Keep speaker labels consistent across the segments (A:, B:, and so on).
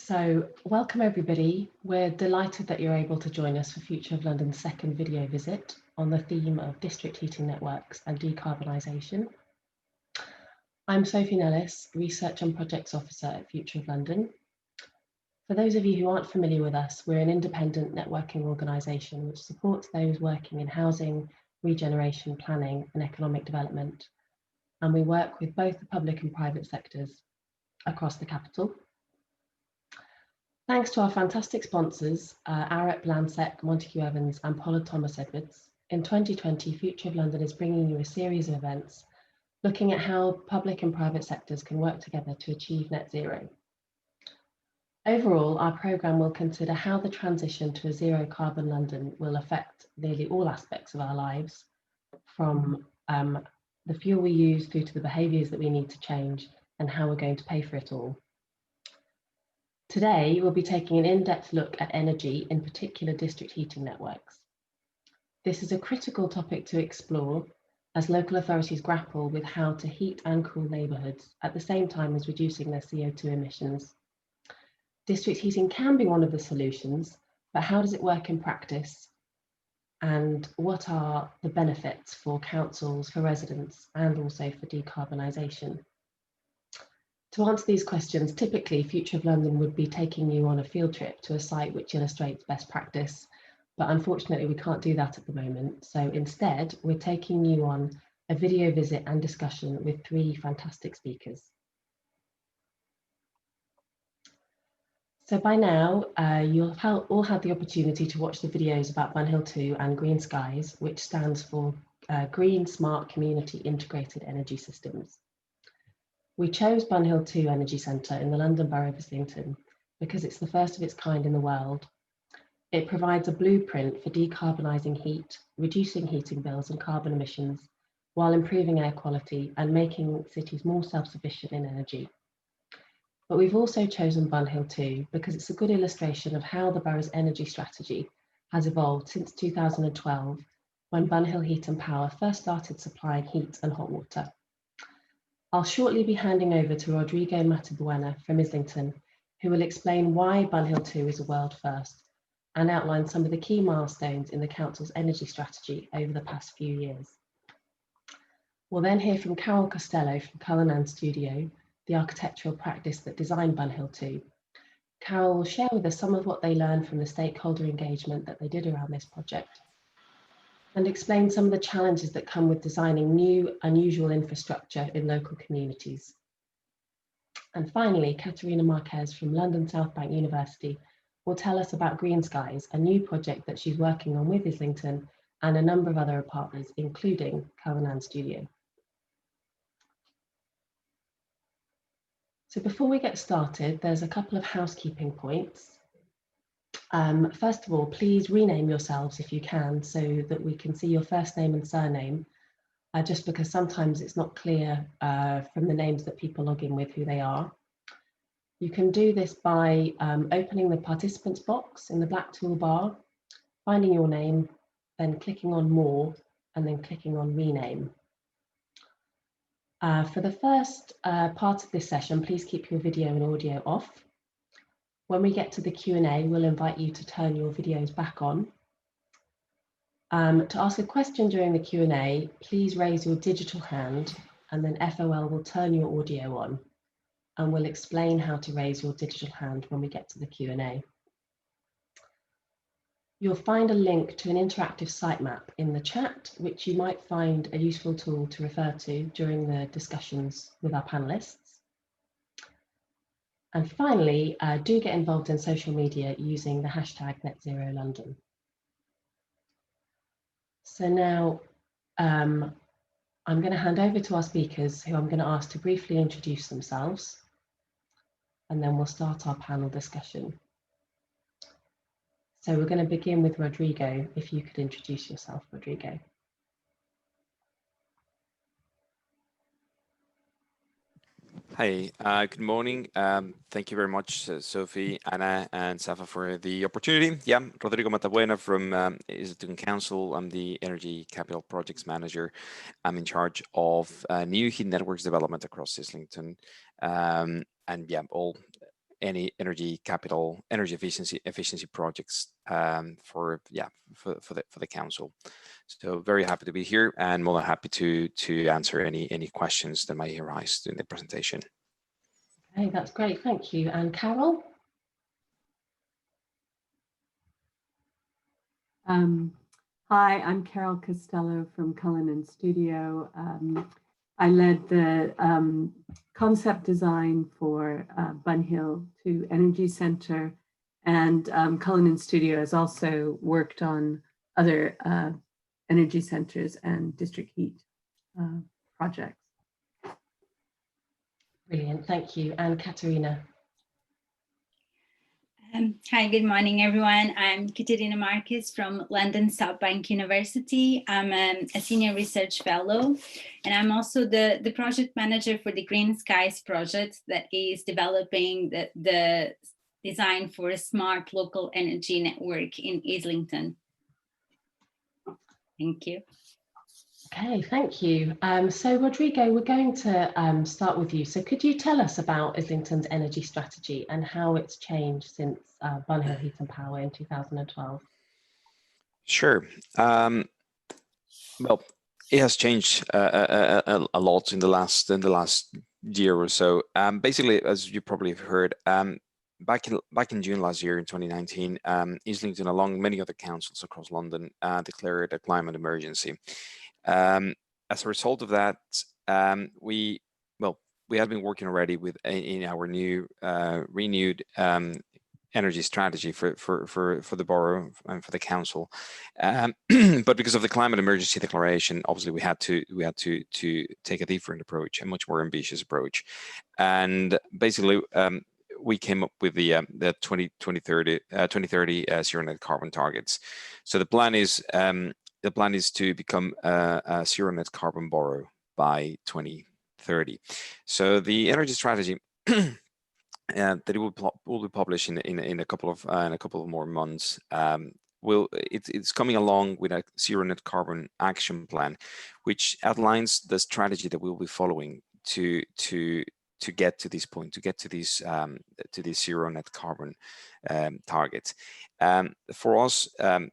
A: So welcome everybody. We're delighted that you're able to join us for Future of London's second video visit on the theme of district heating networks and decarbonisation. I'm Sophie Nellis, Research and Projects Officer at Future of London. For those of you who aren't familiar with us, we're an independent networking organisation which supports those working in housing, regeneration, planning and economic development. And we work with both the public and private sectors across the capital. Thanks to our fantastic sponsors, Arup, Lansec, Montague Evans and Pollard Thomas Edwards, in 2020, Future of London is bringing you a series of events looking at how public and private sectors can work together to achieve net zero. Overall, our programme will consider how the transition to a zero carbon London will affect nearly all aspects of our lives, from the fuel we use through to the behaviours that we need to change and how we're going to pay for it all. Today, we'll be taking an in-depth look at energy, in particular district heating networks. This is a critical topic to explore as local authorities grapple with how to heat and cool neighbourhoods at the same time as reducing their CO2 emissions. District heating can be one of the solutions, but how does it work in practice? And what are the benefits for councils, for residents, and also for decarbonisation? To answer these questions, typically Future of London would be taking you on a field trip to a site which illustrates best practice, but unfortunately we can't do that at the moment. So instead, we're taking you on a video visit and discussion with three fantastic speakers. So by now, you'll all had the opportunity to watch the videos about Bunhill 2 and GreenSCIES, which stands for Green Smart Community Integrated Energy Systems. We chose Bunhill 2 Energy Centre in the London Borough of Islington because it's the first of its kind in the world. It provides a blueprint for decarbonising heat, reducing heating bills and carbon emissions, while improving air quality and making cities more self-sufficient in energy. But we've also chosen Bunhill 2 because it's a good illustration of how the borough's energy strategy has evolved since 2012, when Bunhill Heat and Power first started supplying heat and hot water. I'll shortly be handing over to Rodrigo Matabuena from Islington, who will explain why Bunhill 2 is a world first and outline some of the key milestones in the Council's energy strategy over the past few years. We'll then hear from Costello from Cullinan Studio, the architectural practice that designed Bunhill 2. Carol will share with us some of what they learned from the stakeholder engagement that they did around this project, and explain some of the challenges that come with designing new, unusual infrastructure in local communities. And finally, Catarina Marquez from London Southbank University will tell us about GreenSCIES, a new project that she's working on with Islington and a number of other partners, including Cullinan Studio. So before we get started, there's a couple of housekeeping points. First of all, please rename yourselves if you can, so that we can see your first name and surname, just because sometimes it's not clear from the names that people log in with who they are. You can do this by opening the participants box in the black toolbar, finding your name, then clicking on More, and then clicking on Rename. For the first part of this session, please keep your video and audio off. When we get to the Q&A, we'll invite you to turn your videos back on. To ask a question during the Q&A, please raise your digital hand and then FOL will turn your audio on, and we'll explain how to raise your digital hand when we get to the Q&A. You'll find a link to an interactive sitemap in the chat, which you might find a useful tool to refer to during the discussions with our panelists. And finally, do get involved in social media using the hashtag #NetZeroLondon. So now I'm going to hand over to our speakers, who I'm going to ask to briefly introduce themselves, and then we'll start our panel discussion. So we're going to begin with Rodrigo. If you could introduce yourself, Rodrigo.
B: Hi, good morning. Thank you very much, Sophie, Anna, and Safa for the opportunity. Yeah, Rodrigo Matabuena from Islington Council. I'm the Energy Capital Projects Manager. I'm in charge of new heat networks development across Islington. And yeah, all any energy efficiency projects for the council. So very happy to be here, and more than happy to answer any questions that might arise during the presentation.
A: Okay, that's great, thank you. And Carol?
C: Hi, I'm Carol Costello from Cullinan Studio. I led the concept design for Bunhill 2 Energy Centre, and Cullinan Studio has also worked on other energy centres and district heat projects.
A: Brilliant, thank you. And Catarina?
D: Hi, good morning, everyone. I'm Kittylina Marquez from London Southbank University. I'm a senior research fellow, and I'm also the project manager for the GreenSCIES project that is developing the design for a smart local energy network in Islington. Thank you.
A: Okay, thank you. So Rodrigo, we're going to start with you. So could you tell us about Islington's energy strategy and how it's changed since Bunhill Heat and Power in 2012?
B: Sure. Well, it has changed a lot in the last year or so. Basically, as you probably have heard, back in June last year, in 2019, Islington, along many other councils across London, declared a climate emergency. As a result of that, we have been working already in our new renewed energy strategy for the borough and for the council, but because of the climate emergency declaration, obviously we had to take a different approach, a much more ambitious approach, and basically we came up with the 2030 zero net carbon targets. So the plan is to become a zero net carbon borough by 2030. So the energy strategy that it will be published in a couple of more months. It's coming along with a zero net carbon action plan, which outlines the strategy that we'll be following to get to this point, to get to these zero net carbon targets. For us,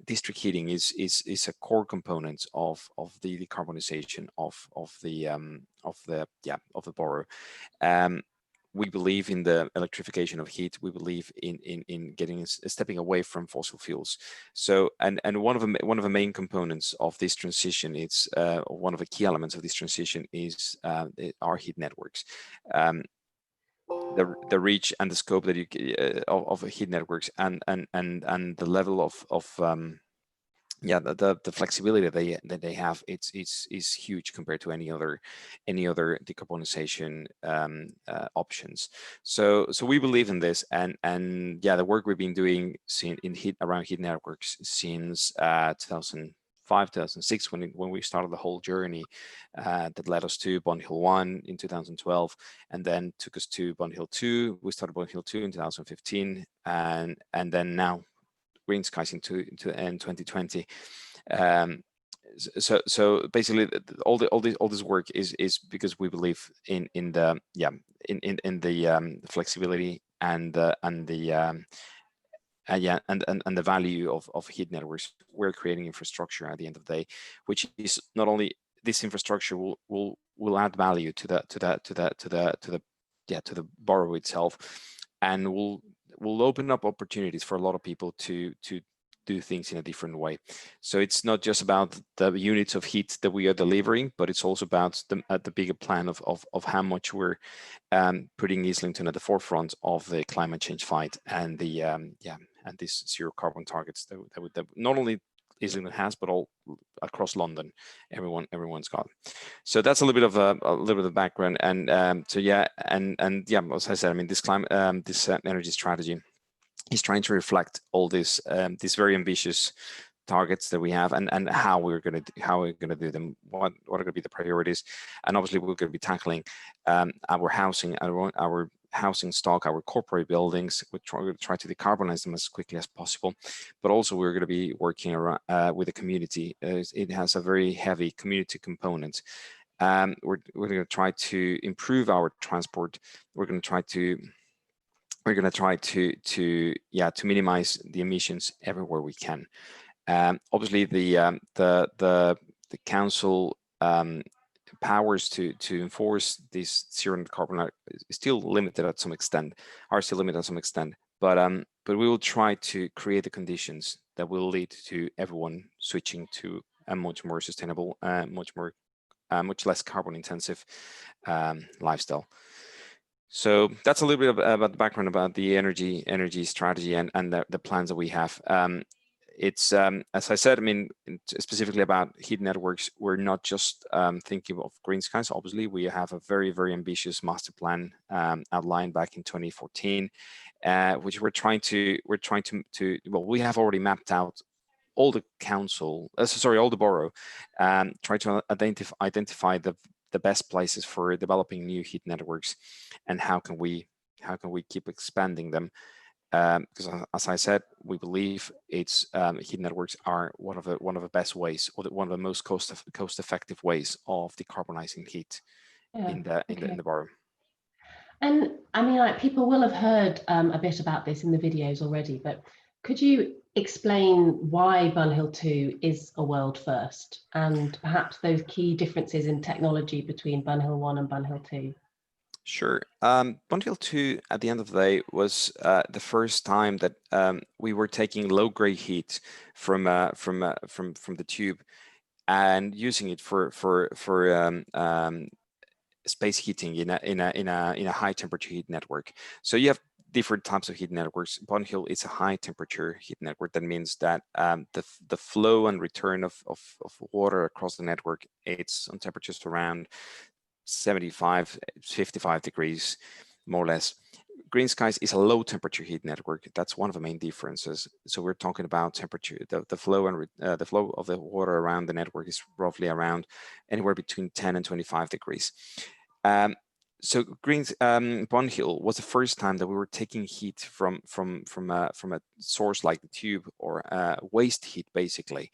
B: district heating is a core component of the decarbonisation of the borough. We believe in the electrification of heat. We believe in stepping away from fossil fuels. So and one of the main components of this transition, it's one of the key elements of this transition is our heat networks. The reach and the scope that of heat networks and the level of the flexibility that they have, is huge compared to any other decarbonisation options. So we believe in this, and the work we've been doing around heat networks since 2005, 2006, when we started the whole journey that led us to Bunhill 1 in 2012, and then took us to Bunhill 2. We started Bunhill 2 in 2015, and then now GreenSCIES in 2020. So basically, all this work is because we believe in the flexibility and the value of heat networks. We're creating infrastructure at the end of the day, which is not only this infrastructure will add value to the borough itself, and will open up opportunities for a lot of people to do things in a different way. So it's not just about the units of heat that we are delivering, but it's also about the bigger plan of how much we're putting Islington at the forefront of the climate change fight, and the and these zero carbon targets that not only Islington has, but all across London, everyone's got. So that's a little bit of the background, and as I said, I mean, this energy strategy is trying to reflect all these very ambitious targets that we have, and how we're going to do them. What are going to be the priorities? And obviously, we're going to be tackling our housing stock, our corporate buildings. We're going to try to decarbonize them as quickly as possible, but also we're going to be working around with the community. It has a very heavy community component. We're going to try to improve our transport. We're going to try to we're going to try to minimize the emissions everywhere we can. Obviously, the council powers to enforce these zero net carbon are still limited at some extent, but we will try to create the conditions that will lead to everyone switching to a much more sustainable, much less carbon intensive lifestyle. So that's a little bit about the background about the energy strategy and the plans that we have. It's as I said, I mean, specifically about heat networks, we're not just thinking of GreenSCIES. Obviously, we have a very ambitious master plan outlined back in 2014, which we have already mapped out all the all the borough, try to identify the best places for developing new heat networks, and how can we keep expanding them. Because as I said, we believe it's heat networks are one of the best ways, or one of the most cost effective ways of decarbonizing heat in the borough.
A: And I mean, like, people will have heard a bit about this in the videos already, but could you explain why Bunhill 2 is a world first, and perhaps those key differences in technology between Bunhill 1 and Bunhill 2?
B: Sure. Bunhill 2, at the end of the day, was the first time that we were taking low-grade heat from the tube and using it for space heating in a high temperature heat network. So you have different types of heat networks. Bunhill is a high temperature heat network. That means that the flow and return of water across the network, it's on temperatures around 75, 55 degrees, more or less. GreenSCIES is a low temperature heat network. That's one of the main differences. So we're talking about temperature, the flow and the flow of the water around the network is roughly around anywhere between 10 and 25 degrees. So Bunhill was the first time that we were taking heat from a source like the tube, or waste heat basically,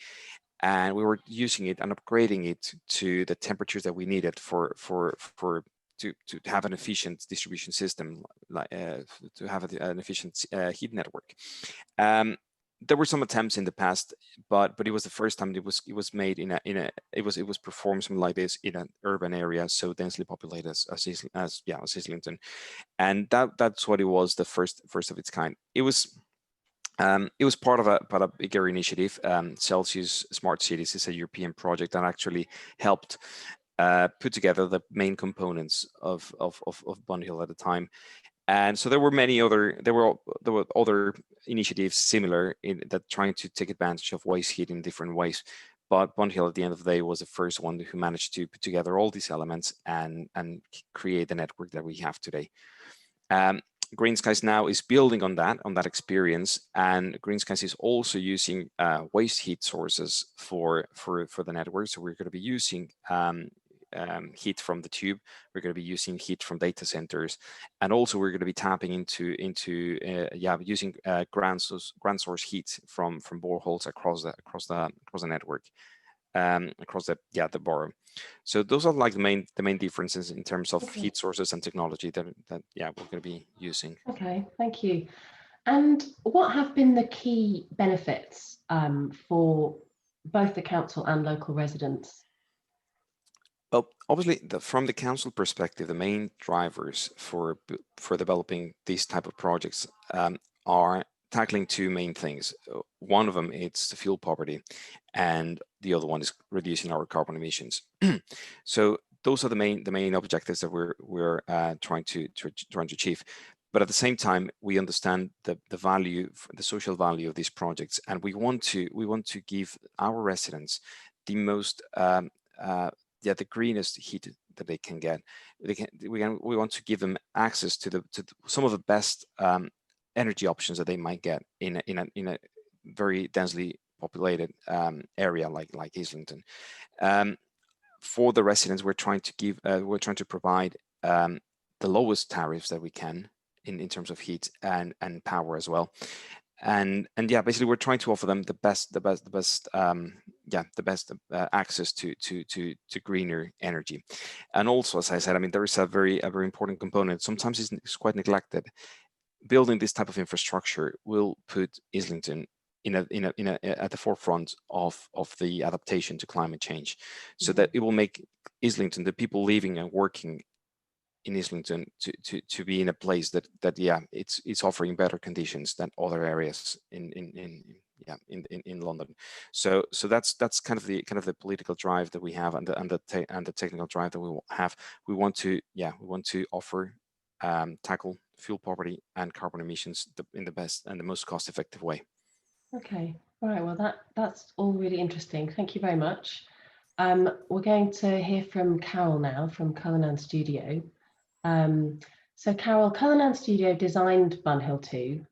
B: and we were using it and upgrading it to the temperatures that we needed to have an efficient distribution system, to have an efficient heat network. There were some attempts in the past, but it was the first time it was made it was performed something like this in an urban area so densely populated as Islington, and that's what it was, the first of its kind. It was part of a bigger initiative. Celsius Smart Cities is a European project that actually helped put together the main components of Bunhill at the time. And so there were other initiatives similar that trying to take advantage of waste heat in different ways. But Bunhill, at the end of the day, was the first one who managed to put together all these elements and create the network that we have today. GreenSCIES now is building on that experience, and GreenSCIES is also using waste heat sources for the network. So we're going to be using heat from the tube. We're going to be using heat from data centers, and also we're going to be tapping into using ground source heat from boreholes across the network, across the borough. So those are like the main differences in terms of heat sources and technology that we're going to be using.
A: Okay, thank you. And what have been the key benefits for both the council and local residents?
B: Well, obviously, from the council perspective, the main drivers for developing these type of projects are tackling two main things. One of them, it's the fuel poverty, and the other one is reducing our carbon emissions. So those are the main objectives that we're trying to achieve. But at the same time, we understand the value, the social value of these projects, and we want to give our residents the most the greenest heat that they can get. We want to give them access to some of the best energy options that they might get in a very densely populated area like Islington. For the residents, we're trying to provide the lowest tariffs that we can in terms of heat and power as well. And basically we're trying to offer them the best access to greener energy. And also, as I said, I mean, there is a very important component. Sometimes it's quite neglected. building this type of infrastructure will put Islington at the forefront of the adaptation to climate change, so that it will make Islington, the people living and working in Islington, to be in a place that yeah, it's offering better conditions than other areas in London. So that's kind of the political drive that we have, and the technical drive that we have. We want to offer tackle fuel poverty and carbon emissions in the best and the most cost-effective way.
A: Okay, all right. Well, that's all really interesting. Thank you very much. We're going to hear from Carol now from Cullinan Studio. So Carol, Cullinan Studio designed Bunhill 2.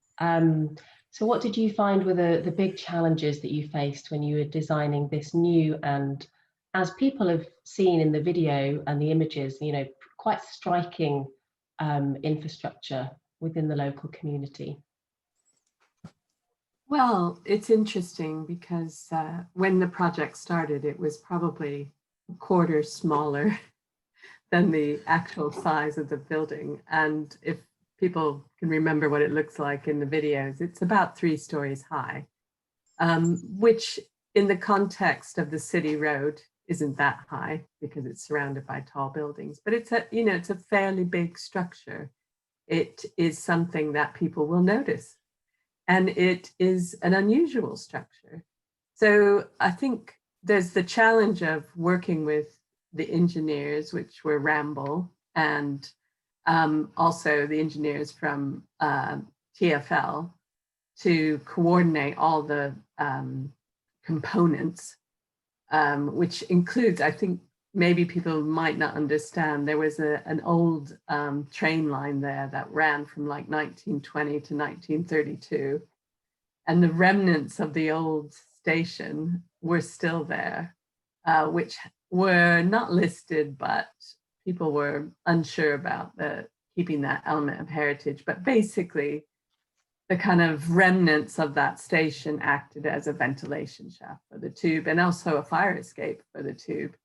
A: So what did you find were the big challenges that you faced when you were designing this new, and as people have seen in the video and the images, you know, quite striking infrastructure within the local community?
C: Well, it's interesting because when the project started, it was probably a quarter smaller than the actual size of the building. And if people can remember what it looks like in the videos, it's about 3 stories high, which in the context of the city road isn't that high because it's surrounded by tall buildings, but it's a fairly big structure. It is something that people will notice. And it is an unusual structure. So I think there's the challenge of working with the engineers, which were Ramble, and also the engineers from TfL, to coordinate all the components, which includes, I think maybe people might not understand, there was an old train line there that ran from like 1920 to 1932. And the remnants of the old station were still there, which were not listed, but people were unsure about keeping that element of heritage. But basically, the kind of remnants of that station acted as a ventilation shaft for the tube and also a fire escape for the tube.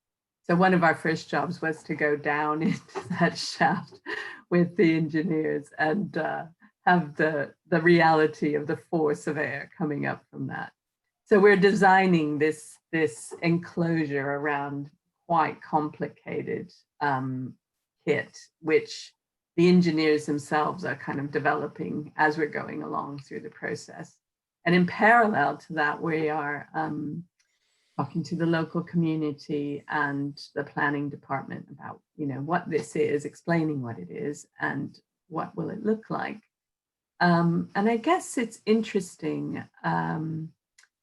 C: So one of our first jobs was to go down into that shaft with the engineers and have the reality of the force of air coming up from that. So we're designing this enclosure around quite complicated kit, which the engineers themselves are kind of developing as we're going along through the process. And in parallel to that, we are talking to the local community and the planning department about, you know, what this is, explaining what it is and what will it look like. And I guess it's interesting,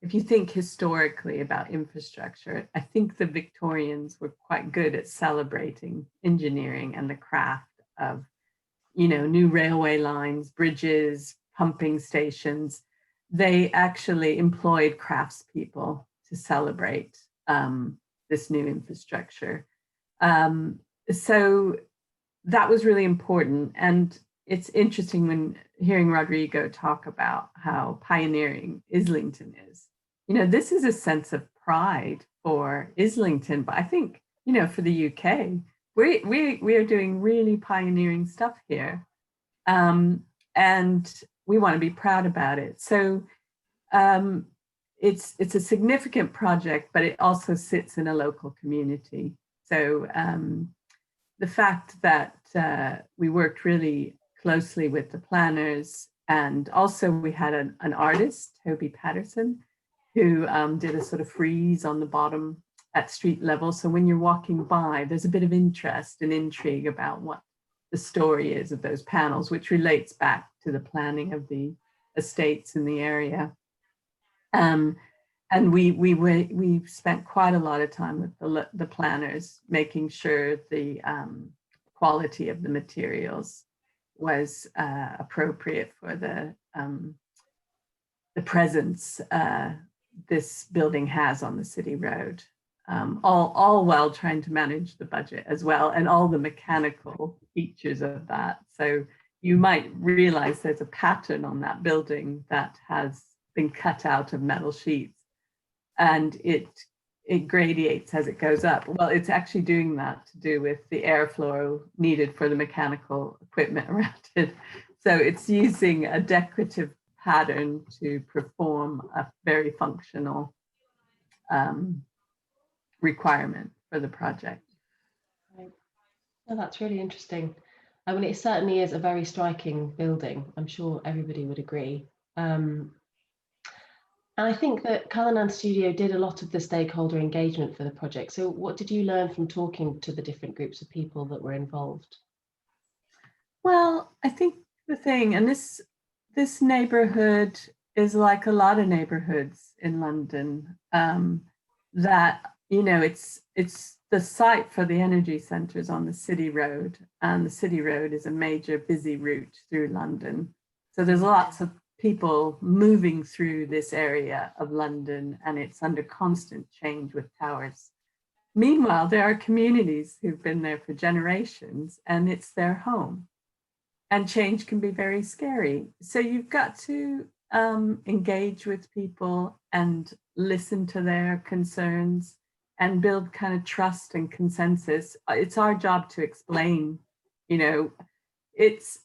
C: if you think historically about infrastructure, I think the Victorians were quite good at celebrating engineering and the craft of, you know, new railway lines, bridges, pumping stations. They actually employed craftspeople to celebrate this new infrastructure. So that was really important. And it's interesting when hearing Rodrigo talk about how pioneering Islington is. You know, this is a sense of pride for Islington, but I think, you know, for the UK, we are doing really pioneering stuff here. And we want to be proud about it. So it's a significant project, but it also sits in a local community. So the fact that we worked really closely with the planners, and also we had an artist, Toby Patterson, who did a sort of frieze on the bottom at street level. So when you're walking by, there's a bit of interest and intrigue about what the story is of those panels, which relates back to the planning of the estates in the area. And we spent quite a lot of time with the planners, making sure the quality of the materials was appropriate for the presence this building has on the city road, all while trying to manage the budget as well and all the mechanical features of that. So you might realize there's a pattern on that building that has been cut out of metal sheets, and it gradiates as it goes up. Well, it's actually doing that to do with the airflow needed for the mechanical equipment around it. So it's using a decorative pattern to perform a very functional requirement for the project.
A: Right. Oh, that's really interesting. I mean, it certainly is a very striking building. I'm sure everybody would agree. And I think that Cullinan Studio did a lot of the stakeholder engagement for the project. So what did you learn from talking to the different groups of people that were involved?
C: Well, I think the thing, and this neighborhood is like a lot of neighborhoods in London, that, you know, it's the site for the energy centres on the City Road, and the City Road is a major busy route through London. So there's lots of people moving through this area of London, and it's under constant change with towers. Meanwhile, there are communities who've been there for generations, and it's their home. And change can be very scary. So you've got to engage with people and listen to their concerns and build kind of trust and consensus. It's our job to explain, you know, it's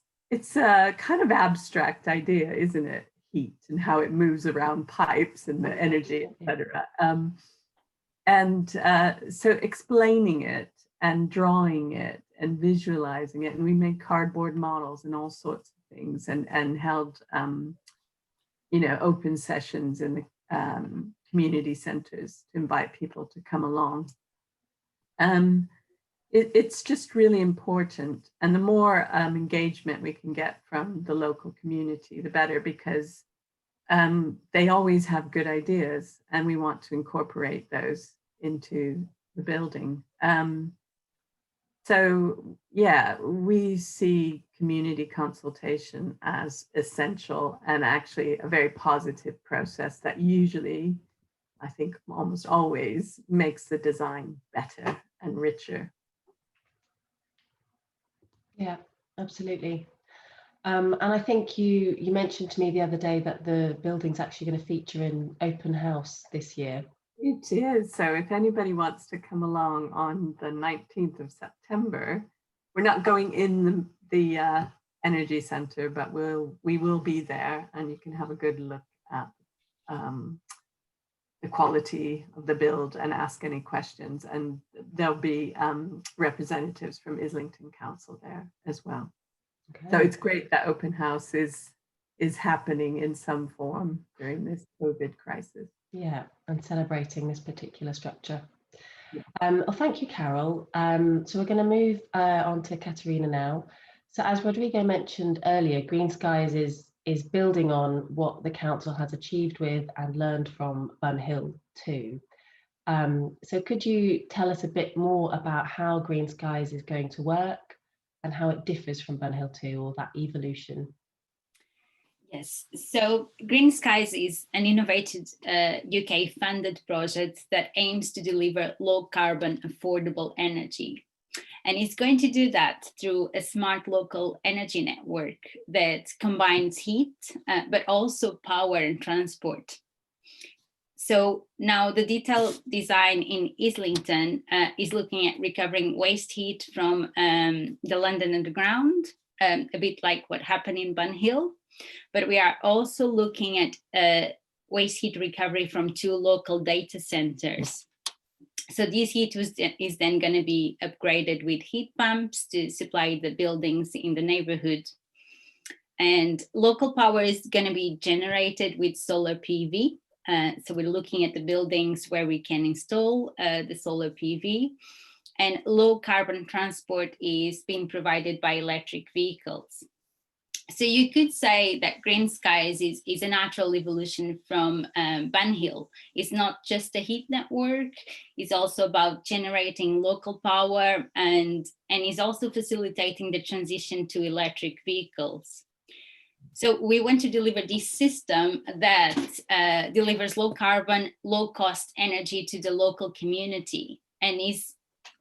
C: a kind of abstract idea, isn't it? Heat and how it moves around pipes and the energy, etc. So explaining it and drawing it and visualizing it, and we made cardboard models and all sorts of things, and held you know, open sessions in the community centers to invite people to come along. It's just really important, and the more engagement we can get from the local community, the better, because they always have good ideas, and we want to incorporate those into the building. So yeah, we see community consultation as essential and actually a very positive process that usually, I think almost always, makes the design better and richer.
A: Yeah, absolutely. And I think you mentioned to me the other day that the building's actually going to feature an open house this year.
C: It is. So if anybody wants to come along on the 19th of September, we're not going in the energy center, but we will be there, and you can have a good look at the quality of the build and ask any questions. And there'll be representatives from Islington Council there as well. Okay. So it's great that open house is happening in some form during this COVID crisis.
A: Yeah, and celebrating this particular structure. Yeah. Well, thank you, Carol. So we're going to move on to Catarina now. So as Rodrigo mentioned earlier, GreenSCIES is building on what the council has achieved with and learned from Bunhill too. So could you tell us a bit more about how GreenSCIES is going to work and how it differs from Bunhill 2, or that evolution?
D: Yes, so GreenSCIES is an innovative UK funded project that aims to deliver low carbon, affordable energy. And it's going to do that through a smart local energy network that combines heat, but also power and transport. So now the detailed design in Islington is looking at recovering waste heat from the London Underground, a bit like what happened in Bunhill. But we are also looking at waste heat recovery from 2 local data centers. So this heat is then going to be upgraded with heat pumps to supply the buildings in the neighborhood. And local power is going to be generated with solar PV. So we're looking at the buildings where we can install the solar PV. And low carbon transport is being provided by electric vehicles. So you could say that GreenSCIES is a natural evolution from Bunhill. It's not just a heat network, it's also about generating local power and is also facilitating the transition to electric vehicles. So we want to deliver this system that delivers low carbon, low cost energy to the local community, and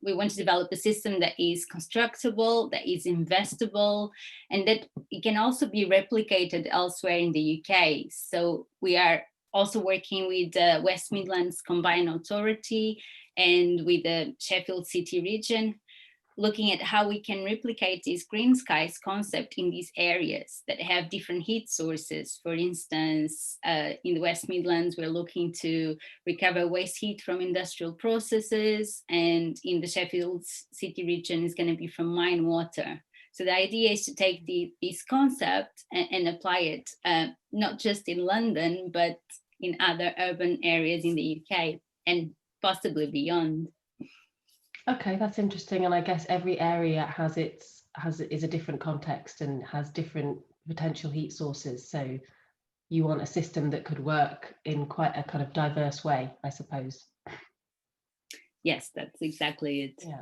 D: we want to develop a system that is constructible, that is investable, and that it can also be replicated elsewhere in the UK. So we are also working with the West Midlands Combined Authority and with the Sheffield City region looking at how we can replicate this GreenSCIES concept in these areas that have different heat sources. For instance, in the West Midlands, we're looking to recover waste heat from industrial processes, and in the Sheffield City region is going to be from mine water. So the idea is to take this concept and apply it, not just in London, but in other urban areas in the UK and possibly beyond.
A: Okay, that's interesting. And I guess every area is a different context and has different potential heat sources. So you want a system that could work in quite a kind of diverse way, I suppose.
D: Yes, that's exactly it.
A: Yeah.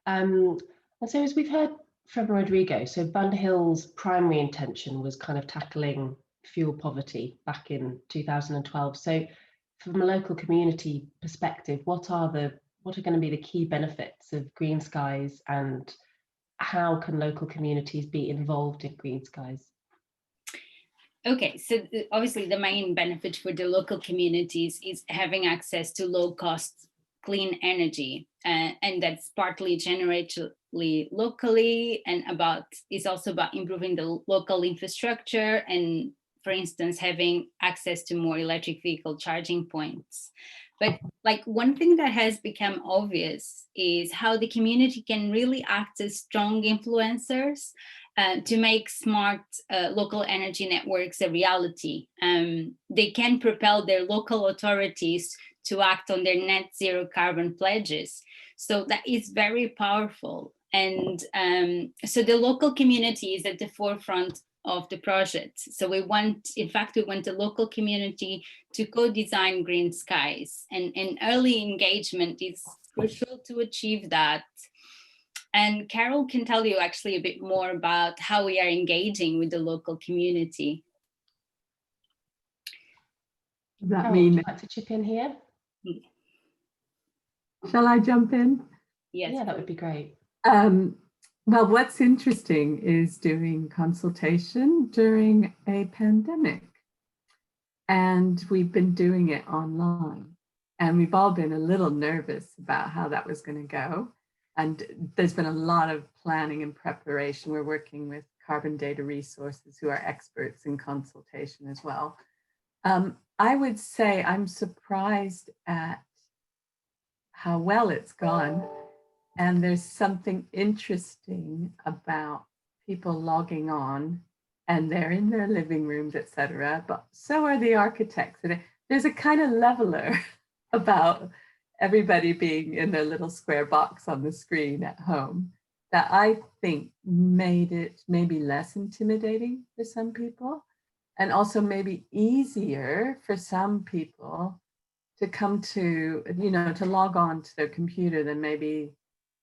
A: And so as we've heard from Rodrigo, so Bunhill's primary intention was kind of tackling fuel poverty back in 2012. So from a local community perspective, what are going to be the key benefits of GreenSCIES, and how can local communities be involved in GreenSCIES?
D: Okay, so obviously the main benefit for the local communities is having access to low-cost clean energy, and that's partly generated locally, and is also about improving the local infrastructure, and for instance having access to more electric vehicle charging points. But like one thing that has become obvious is how the community can really act as strong influencers to make smart local energy networks a reality. They can propel their local authorities to act on their net zero carbon pledges. So that is very powerful. And so the local community is at the forefront of the project. So we want the local community to co-design GreenSCIES, and early engagement is crucial to achieve that. And Carol can tell you actually a bit more about how we are engaging with the local community.
C: Does that
A: Carol,
C: mean?
A: would you like to chip in here?
C: Shall I jump in?
D: Yes.
A: Yeah, that would be great.
C: Well, what's interesting is doing consultation during a pandemic. And we've been doing it online. And we've all been a little nervous about how that was going to go. And there's been a lot of planning and preparation. We're working with Carbon Data Resources, who are experts in consultation as well. I would say I'm surprised at how well it's gone. And there's something interesting about people logging on, and they're in their living rooms, etc. But so are the architects. And there's a kind of leveler about everybody being in their little square box on the screen at home that I think made it maybe less intimidating for some people, and also maybe easier for some people to come to, to log on to their computer than maybe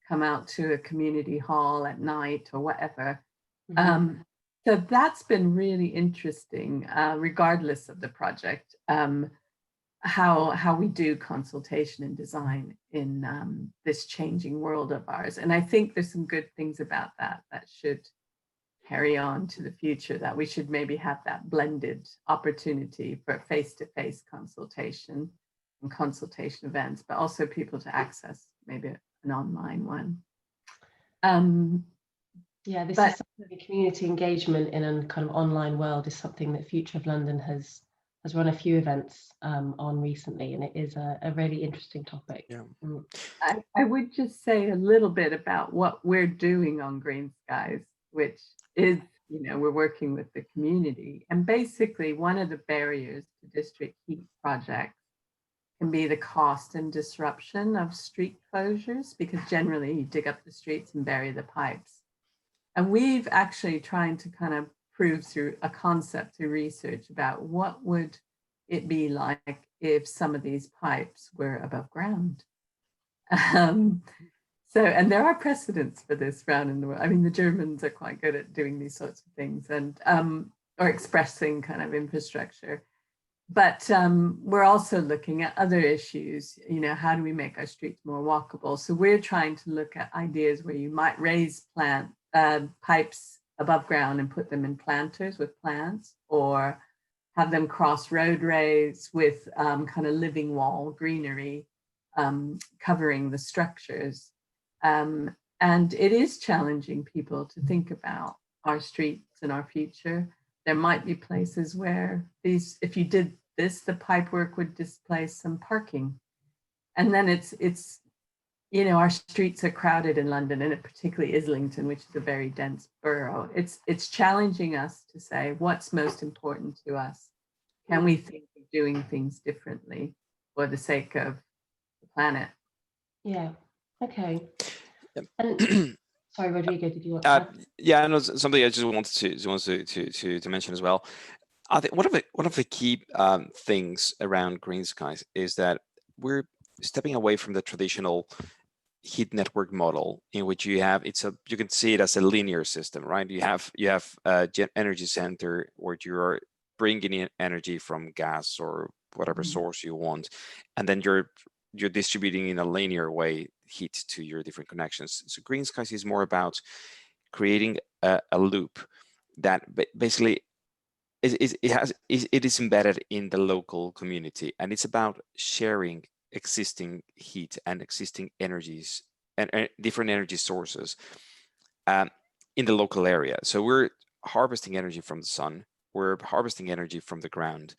C: come out to a community hall at night or whatever. Mm-hmm. So that's been really interesting, regardless of the project, how we do consultation and design in this changing world of ours. And I think there's some good things about that should carry on to the future, that we should maybe have that blended opportunity for face-to-face consultation and consultation events, but also people to access maybe an online one.
A: Yeah, this is something, the community engagement in a kind of online world is something that Future of London has run a few events on recently, and it is a really interesting topic.
B: Yeah.
C: I would just say a little bit about what we're doing on GreenSCIES, which is, we're working with the community. And basically one of the barriers to district heat projects can be the cost and disruption of street closures, because generally you dig up the streets and bury the pipes. And we've actually trying to kind of prove through a concept, through research, about what would it be like if some of these pipes were above ground. And there are precedents for this around in the world. I mean, the Germans are quite good at doing these sorts of things, and or expressing kind of infrastructure. But we're also looking at other issues, how do we make our streets more walkable? So we're trying to look at ideas where you might raise pipes above ground and put them in planters with plants, or have them cross roadways with kind of living wall greenery covering the structures. And And it is challenging people to think about our streets and our future. There might be places where these, if you did this, the pipework would displace some parking. And then it's you know, our streets are crowded in London, and particularly Islington, which is a very dense borough. It's challenging us to say what's most important to us. Can we think of doing things differently for the sake of the planet?
A: Yeah. Okay.
B: Yep.
A: And sorry, Rodrigo, did you want to add?
B: Yeah, and something I just wanted to mention as well. I think one of the key things around GreenSCIES is that we're stepping away from the traditional heat network model, in which you can see it as a linear system, right? You have a energy center where you're bringing in energy from gas or whatever source you want, and then you're distributing in a linear way heat to your different connections. So GreenSCIES is more about creating a loop that basically it is embedded in the local community, and it's about sharing existing heat and existing energies and different energy sources in the local area. So we're harvesting energy from the sun, we're harvesting energy from the ground,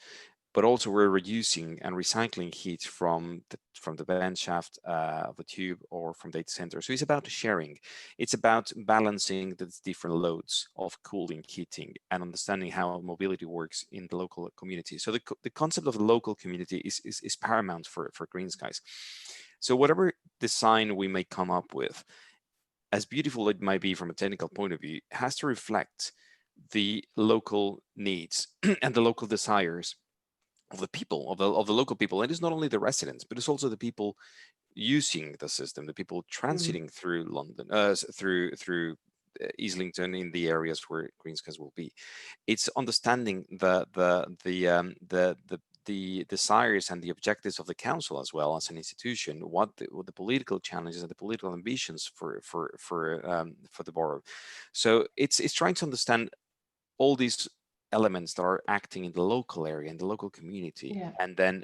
B: but also we're reusing and recycling heat from the vent shaft of a tube or from data center. So it's about sharing. It's about balancing the different loads of cooling, heating, and understanding how mobility works in the local community. So the concept of the local community is paramount for GreenSCIES. So whatever design we may come up with, as beautiful it might be from a technical point of view, has to reflect the local needs and the local desires of the people, of the local people. And it's not only the residents, but it's also the people using the system, the people transiting through London, through Islington, in the areas where GreenSCIES will be. It's understanding the desires and the objectives of the council as well as an institution, what the political challenges and the political ambitions for the borough. So it's trying to understand all these elements that are acting in the local area, in the local community, and then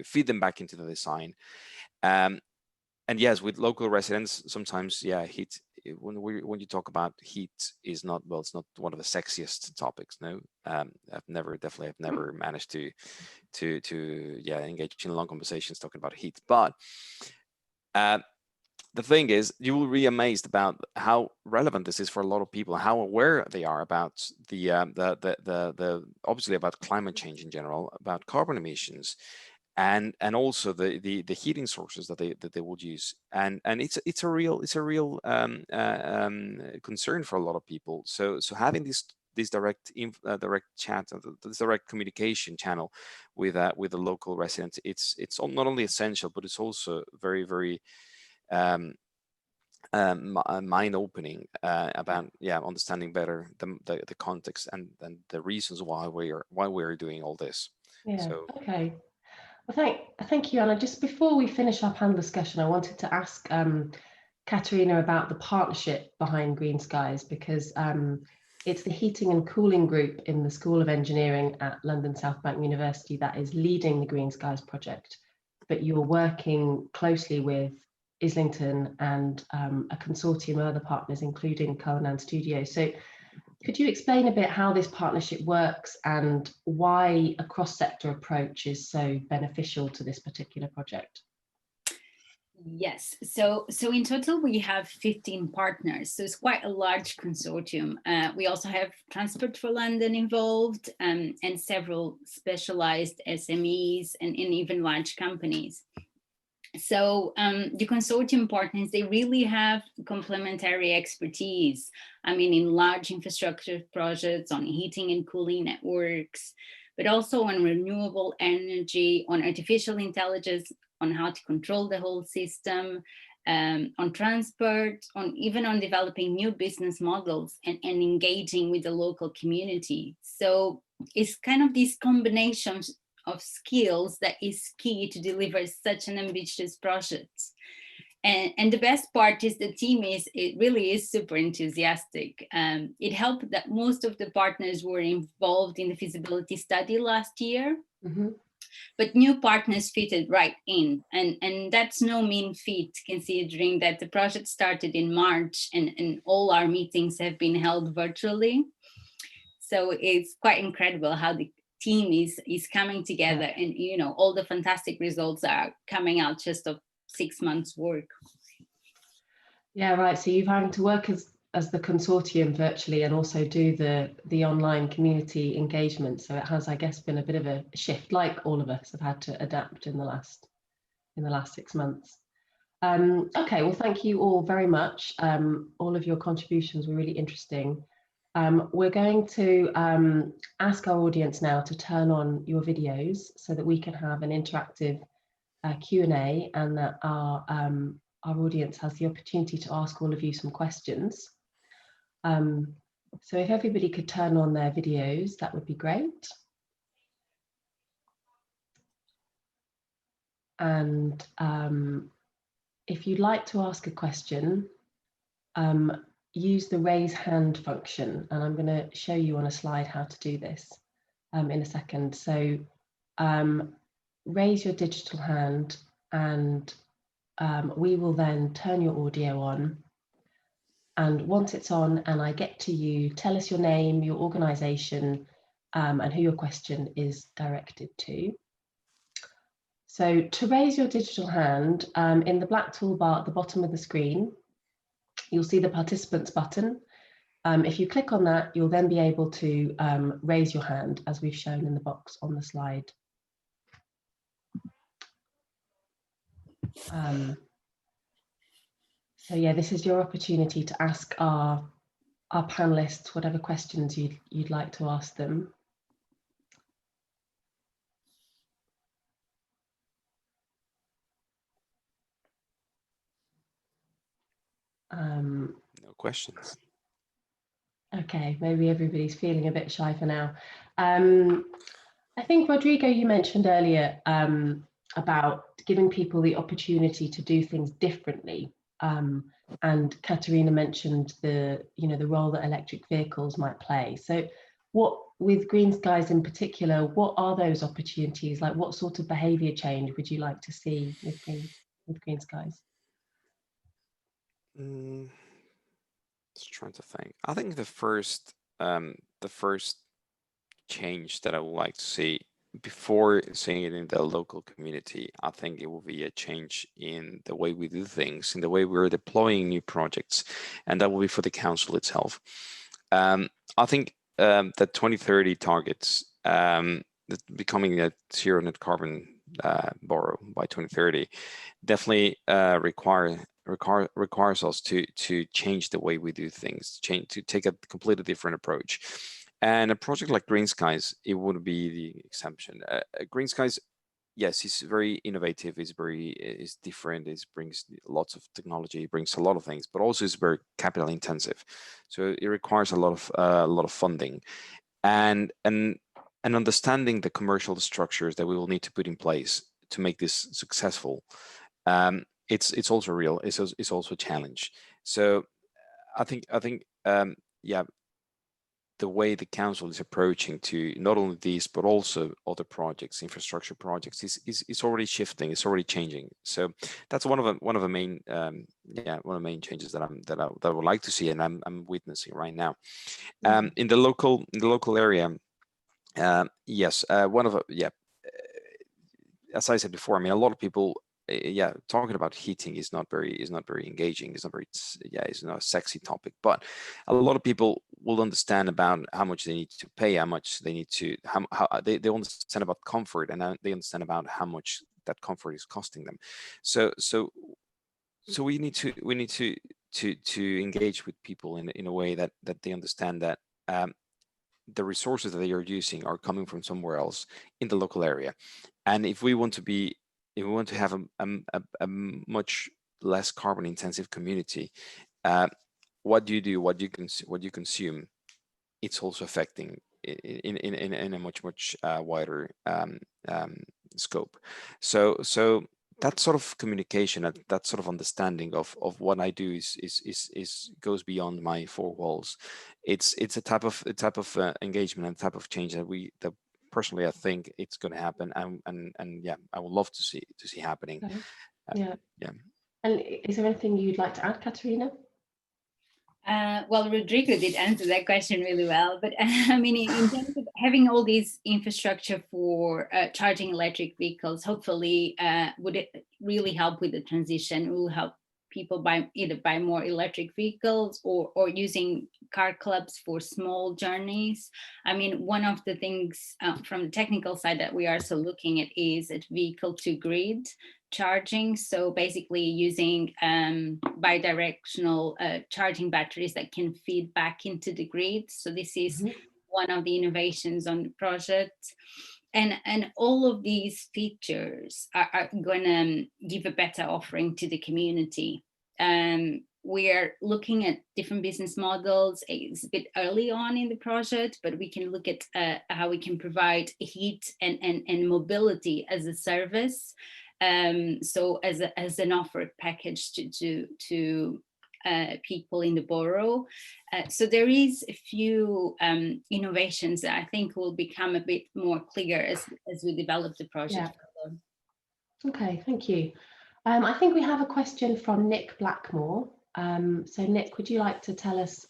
B: feed them back into the design. And yes, with local residents, sometimes, heat, when you talk about heat, is not, well, it's not one of the sexiest topics. No, I've never managed to engage in long conversations talking about heat. But the thing is, you will be amazed about how relevant this is for a lot of people, how aware they are about the obviously about climate change in general, about carbon emissions, and also the heating sources that they would use, and it's a real concern for a lot of people. So having this direct chat, this direct communication channel with the local residents, it's not only essential, but it's also very, very mind-opening about understanding better the context and the reasons why we're doing all this.
A: Okay. Well, thank you, Anna. Just before we finish our panel discussion, I wanted to ask Catarina about the partnership behind GreenSCIES, because it's the heating and cooling group in the School of Engineering at London Southbank University that is leading the GreenSCIES project, but you're working closely with Islington and a consortium of other partners, including Cullinan Studios. So could you explain a bit how this partnership works and why a cross-sector approach is so beneficial to this particular project?
D: Yes, so in total we have 15 partners, so it's quite a large consortium. We also have Transport for London involved, and several specialized SMEs and even large companies. So the consortium partners, they really have complementary expertise. I mean, in large infrastructure projects, on heating and cooling networks, but also on renewable energy, on artificial intelligence, on how to control the whole system, on transport, even on developing new business models and engaging with the local community. So it's kind of these combinations of skills that is key to deliver such an ambitious project. And the best part is it really is super enthusiastic. It helped that most of the partners were involved in the feasibility study last year. but new partners fitted right in. And that's no mean feat, considering that the project started in March and all our meetings have been held virtually. So it's quite incredible how the team is coming together, and all the fantastic results are coming out just of 6 months work.
A: Yeah, right. So you've had to work as the consortium virtually and also do the online community engagement. So it has, I guess, been a bit of a shift, like all of us have had to adapt in the last 6 months. Okay, well, thank you all very much. All of your contributions were really interesting. We're going to ask our audience now to turn on your videos so that we can have an interactive Q&A, and that our audience has the opportunity to ask all of you some questions. So if everybody could turn on their videos, that would be great. And if you'd like to ask a question, use the raise hand function, and I'm going to show you on a slide how to do this in a second. So raise your digital hand, and we will then turn your audio on. And once it's on and I get to you, tell us your name, your organisation, and who your question is directed to. So to raise your digital hand, in the black toolbar at the bottom of the screen, you'll see the participants button. If you click on that, you'll then be able to raise your hand, as we've shown in the box on the slide. So yeah, this is your opportunity to ask our panelists whatever questions you'd like to ask them.
B: No questions.
A: Okay, maybe everybody's feeling a bit shy for now. I think, Rodrigo, you mentioned earlier about giving people the opportunity to do things differently. And Catarina mentioned the role that electric vehicles might play. So what, with GreenSCIES in particular, what are those opportunities? Like, what sort of behaviour change would you like to see with GreenSCIES?
B: Just trying to think. I think the first change that I would like to see, before seeing it in the local community, I think it will be a change in the way we do things, in the way we're deploying new projects, and that will be for the council itself. I think the 2030 targets, becoming a zero net carbon borrow by 2030, definitely requires us to change the way we do things, to take a completely different approach. And a project like GreenSCIES, it would be the exception. GreenSCIES, yes, it's very innovative, it's different, it brings lots of technology, it brings a lot of things, but also it's very capital intensive. So it requires a lot of funding, and understanding the commercial structures that we will need to put in place to make this successful. It's also real. It's also a challenge. So I think yeah, the way the council is approaching to not only these but also other projects, infrastructure projects, is already shifting. It's already changing. So that's one of the main main changes that I would like to see, and I'm witnessing right now. In the local area. Yes, as I said before, I mean, a lot of people, talking about heating is not very engaging. It's not a sexy topic, but a lot of people will understand about how much they need to pay, how much they need to, how they understand about comfort, and they understand about how much that comfort is costing them. So we need to engage with people in a way that they understand that the resources that they are using are coming from somewhere else in the local area. And if we want to have a much less carbon intensive community, what do you do, what you consume, it's also affecting in a much wider scope. So that sort of communication, that sort of understanding of what I do is goes beyond my four walls. It's a type of engagement and type of change that personally, I think it's going to happen, and yeah, I would love to see happening.
A: Okay. Yeah.
B: Yeah.
A: And is there anything you'd like to add, Catarina?
D: Well, Rodrigo did answer that question really well, but I mean, in terms of having all these infrastructure for charging electric vehicles, hopefully would it really help with the transition. It will help people either buy more electric vehicles or using car clubs for small journeys. I mean, one of the things from the technical side that we are also looking at is at vehicle to grid charging. So basically using bidirectional charging batteries that can feed back into the grid. So this is one of the innovations on the project. And all of these features are going to give a better offering to the community. We are looking at different business models. It's a bit early on in the project, but we can look at how we can provide heat and mobility as a service. So as an offered package to people in the borough. So there is a few innovations that I think will become a bit more clear as we develop the project.
A: Yeah. Okay, thank you. I think we have a question from Nick Blackmore. So Nick, would you like to tell us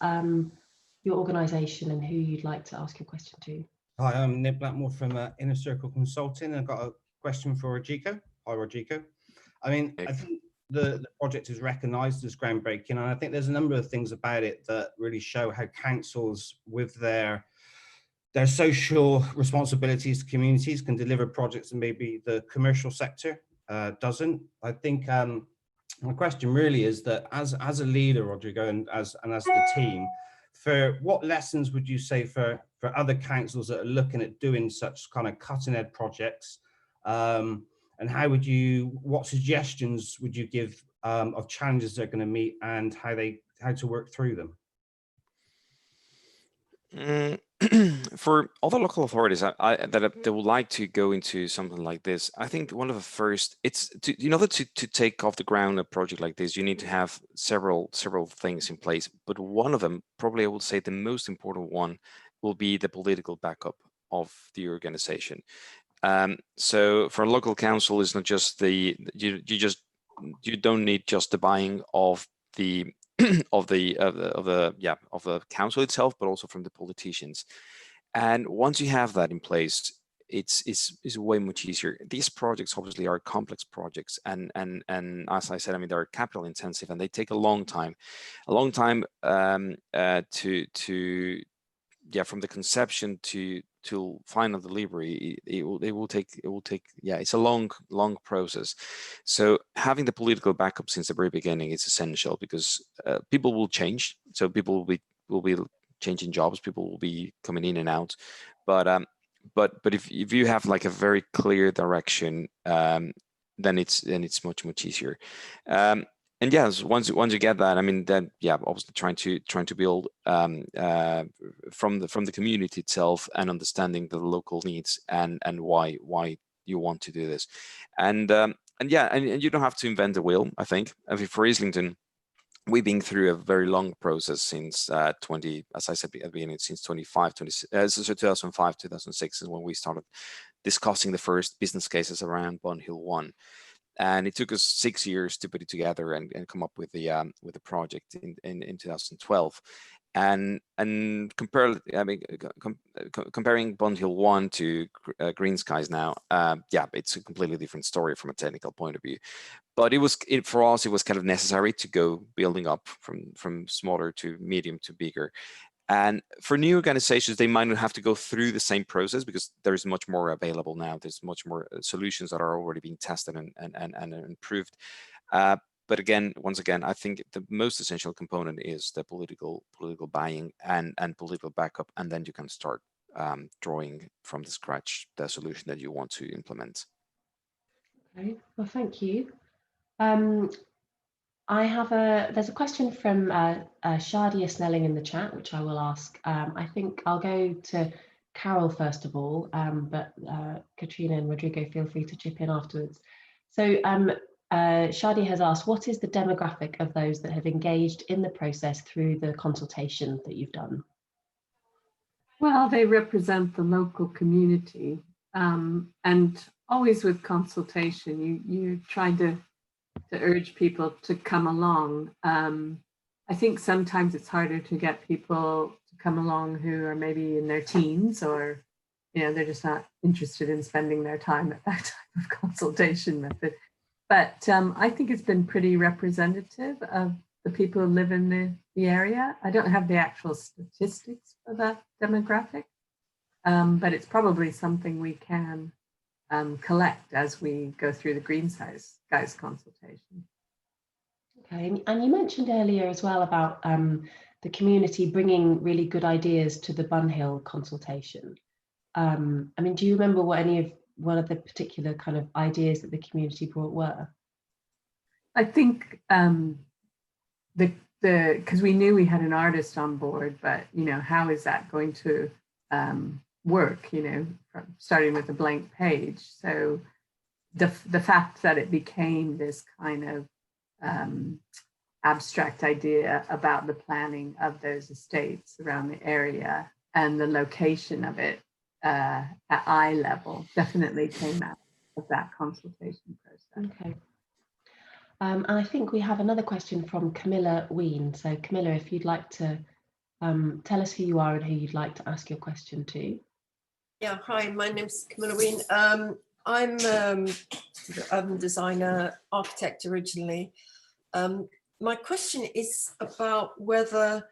A: your organisation and who you'd like to ask your question to?
E: Hi, I'm Nick Blackmore from Inner Circle Consulting. I've got a question for Rodrigo. Hi, Rodrigo. I mean, I think the project is recognised as groundbreaking, and I think there's a number of things about it that really show how councils, with their social responsibilities to communities, can deliver projects that maybe the commercial sector doesn't. I think my question really is that as a leader, Rodrigo, and as the team, for what lessons would you say for other councils that are looking at doing such kind of cutting edge projects? And what suggestions would you give of challenges they're going to meet and how to work through them?
B: For other local authorities that would like to go into something like this, I think one of the first, in order to take off the ground a project like this, you need to have several things in place. But one of them, probably I would say the most important one, will be the political backup of the organization. So for a local council, it's not just you don't need just the buying of the of the council itself, but also from the politicians. And once you have that in place, it's way much easier. These projects obviously are complex projects, and as I said, I mean, they're capital intensive and they take a long time from the conception to final delivery. It will take it's a long process. So having the political backup since the very beginning is essential, because people will change. So people will be changing jobs, people will be coming in and out, but if you have like a very clear direction, then it's much easier. And yes, once you get that, I mean, then obviously trying to build from the community itself, and understanding the local needs and why you want to do this, and you don't have to invent the wheel. I think for Islington, we've been through a very long process since as I said at the beginning, since 2005, 2006 is when we started discussing the first business cases around Bunhill 1. And it took us 6 years to put it together and come up with the project in 2012. And comparing Bunhill 1 to GreenSCIES now, it's a completely different story from a technical point of view. But for us, it was kind of necessary to go building up from smaller to medium to bigger. And for new organizations, they might not have to go through the same process, because there's much more available now. There's much more solutions that are already being tested and improved. But once again, I think the most essential component is the political buying and political backup, and then you can start drawing from the scratch the solution that you want to implement.
A: Okay, well, thank you. There's a question from Shadia Snelling in the chat, which I will ask. I think I'll go to Carol first of all, but Catarina and Rodrigo, feel free to chip in afterwards. So Shadia has asked, what is the demographic of those that have engaged in the process through the consultation that you've done?
C: Well, they represent the local community, and always with consultation, you try to urge people to come along. I think sometimes it's harder to get people to come along who are maybe in their teens, or they're just not interested in spending their time at that type of consultation method. But I think it's been pretty representative of the people who live in the area. I don't have the actual statistics for that demographic, but it's probably something we can collect as we go through the GreenSCIES consultation.
A: Okay, and you mentioned earlier as well about the community bringing really good ideas to the Bunhill consultation. I mean, do you remember what one of the particular kind of ideas that the community brought were?
C: I think because we knew we had an artist on board, but how is that going to work? Starting with a blank page. So the fact that it became this kind of abstract idea about the planning of those estates around the area and the location of it at eye level definitely came out of that consultation process.
A: Okay. I think we have another question from Camilla Ween. So Camilla, if you'd like to tell us who you are and who you'd like to ask your question to.
F: Yeah, hi, my name's Camilla Ween. I'm an urban designer, architect originally. My question is about whether,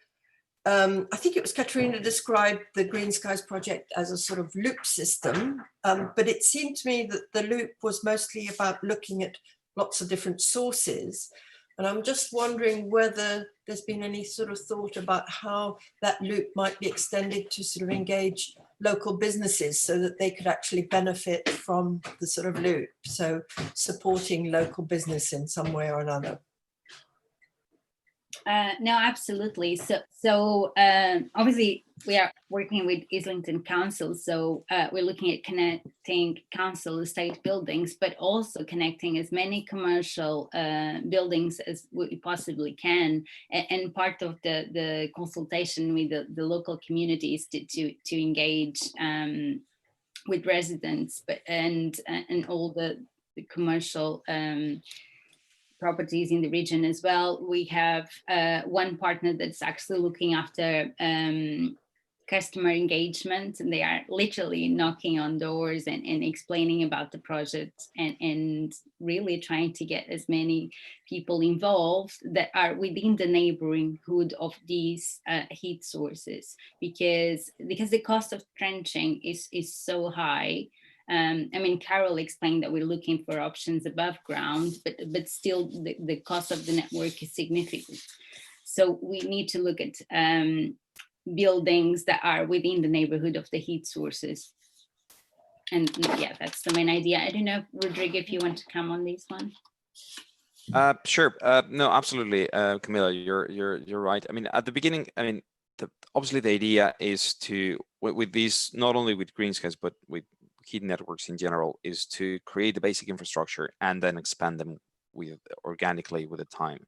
F: I think it was Catarina described the GreenSCIES project as a sort of loop system, but it seemed to me that the loop was mostly about looking at lots of different sources. And I'm just wondering whether there's been any sort of thought about how that loop might be extended to sort of engage local businesses so that they could actually benefit from the sort of loop. So supporting local business in some way or another.
D: No, absolutely. So obviously we are working with Islington Council, so we're looking at connecting council estate buildings, but also connecting as many commercial buildings as we possibly can. And part of the consultation with the local communities to engage with residents, and all the commercial properties in the region as well. We have one partner that's actually looking after customer engagement, and they are literally knocking on doors and explaining about the project and really trying to get as many people involved that are within the neighborhood of these heat sources, because the cost of trenching is so high. I mean, Carol explained that we're looking for options above ground, but still the cost of the network is significant. So we need to look at buildings that are within the neighborhood of the heat sources. And yeah, that's the main idea. I don't know, Rodrigo, if you want to come on this one.
B: Sure. No, absolutely, Camilla, you're right. I mean, at the beginning, I mean, obviously the idea is to, with these, not only with GreenSCIES, but with heat networks in general, is to create the basic infrastructure and then expand them organically with the time.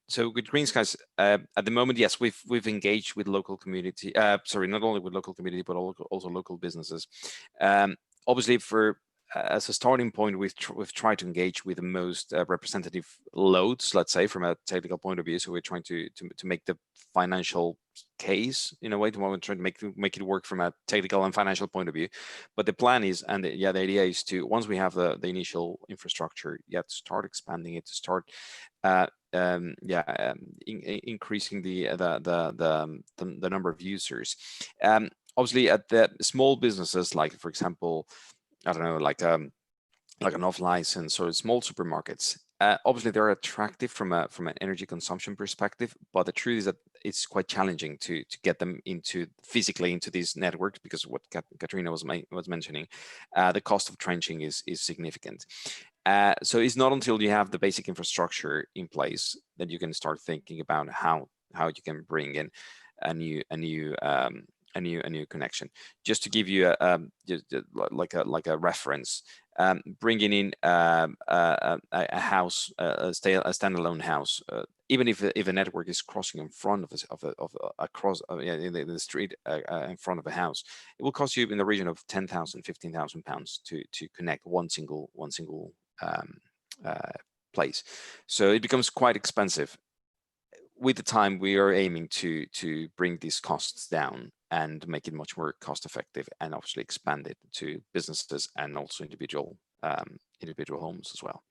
B: So with GreenSCIES, at the moment, yes, we've engaged with local community. Sorry, not only with local community, but also local businesses. Obviously, as a starting point, we've tried to engage with the most representative loads, let's say, from a technical point of view. So we're trying to make the financial case in a way, to try to make it work from a technical and financial point of view. But the plan is, and the idea is to, once we have the initial infrastructure, to start expanding it, to start increasing the number of users. Obviously, at the small businesses, like for example, I don't know, like an off license or small supermarkets. Obviously, they're attractive from an energy consumption perspective, but the truth is that it's quite challenging to get them physically into these networks, because what Catarina was mentioning, the cost of trenching is significant. So it's not until you have the basic infrastructure in place that you can start thinking about how you can bring in a new connection. Just to give you like a reference, bringing in a house, a standalone house, even if a network is crossing in front of in the street in front of a house, it will cost you in the region of 10,000, 15,000 pounds to connect one single place. So it becomes quite expensive. With the time, we are aiming to bring these costs down and make it much more cost effective, and obviously expand it to businesses and also individual homes as well.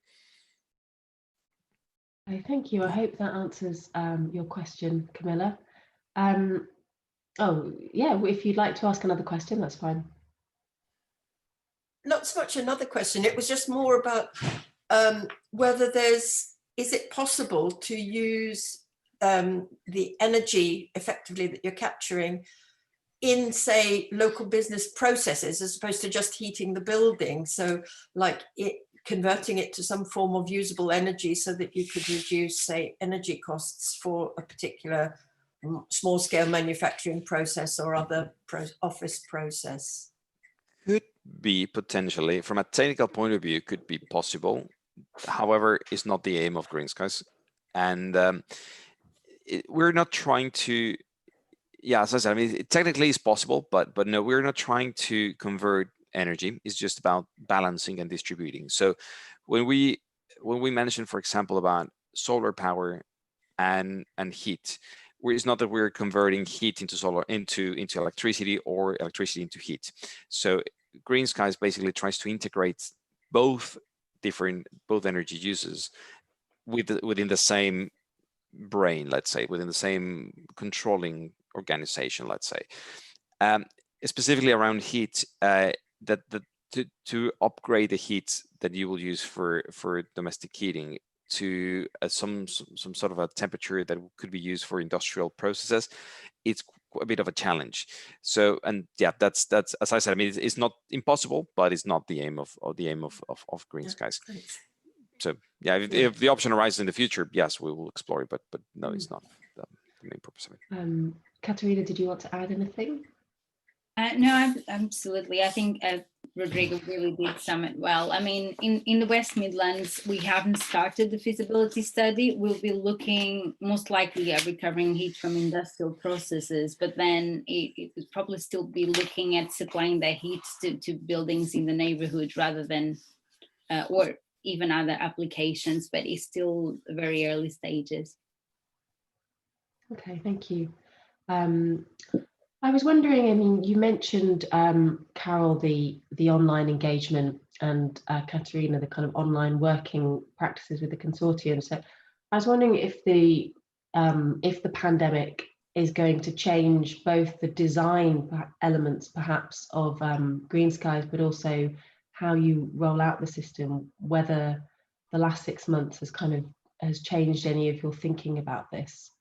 A: Okay, thank you. I hope that answers your question, Camilla. Oh, yeah, if you'd like to ask another question, that's fine.
F: Not so much another question. It was just more about whether is it possible to use the energy effectively that you're capturing in, say, local business processes, as opposed to just heating the building. So like converting it to some form of usable energy so that you could reduce, say, energy costs for a particular small scale manufacturing process or other office process.
B: Could be potentially, from a technical point of view, could be possible. However, it's not the aim of GreenSCIES. And we're not trying to, yeah, as I said, I mean, it technically is possible, but no, we're not trying to convert energy. It's just about balancing and distributing. So when we mention, for example, about solar power and heat, it's not that we're converting heat into solar into electricity, or electricity into heat. So GreenSCIES basically tries to integrate both energy uses within the same brain, let's say, within the same controlling organization, let's say. Specifically around heat, to upgrade the heat that you will use for domestic heating to some sort of a temperature that could be used for industrial processes, it's a bit of a challenge. So, and yeah, that's as I said, I mean, it's not impossible, but it's not the aim of GreenSCIES. Yeah, so yeah, if the option arises in the future, yes, we will explore it, but no, it's not the main purpose of it.
A: Catarina, did you want to add anything?
D: No, absolutely. I think Rodrigo really did sum it well. I mean, in the West Midlands, we haven't started the feasibility study. We'll be looking most likely at recovering heat from industrial processes, but then it would probably still be looking at supplying that heat to buildings in the neighborhood rather than, or even other applications, but it's still very early stages.
A: Okay, thank you. I was wondering, I mean, you mentioned, Carol, the online engagement, and Catarina, the kind of online working practices with the consortium. So I was wondering if the pandemic is going to change both the design elements, perhaps, of GreenSCIES, but also how you roll out the system, whether the last 6 months has changed any of your thinking about this.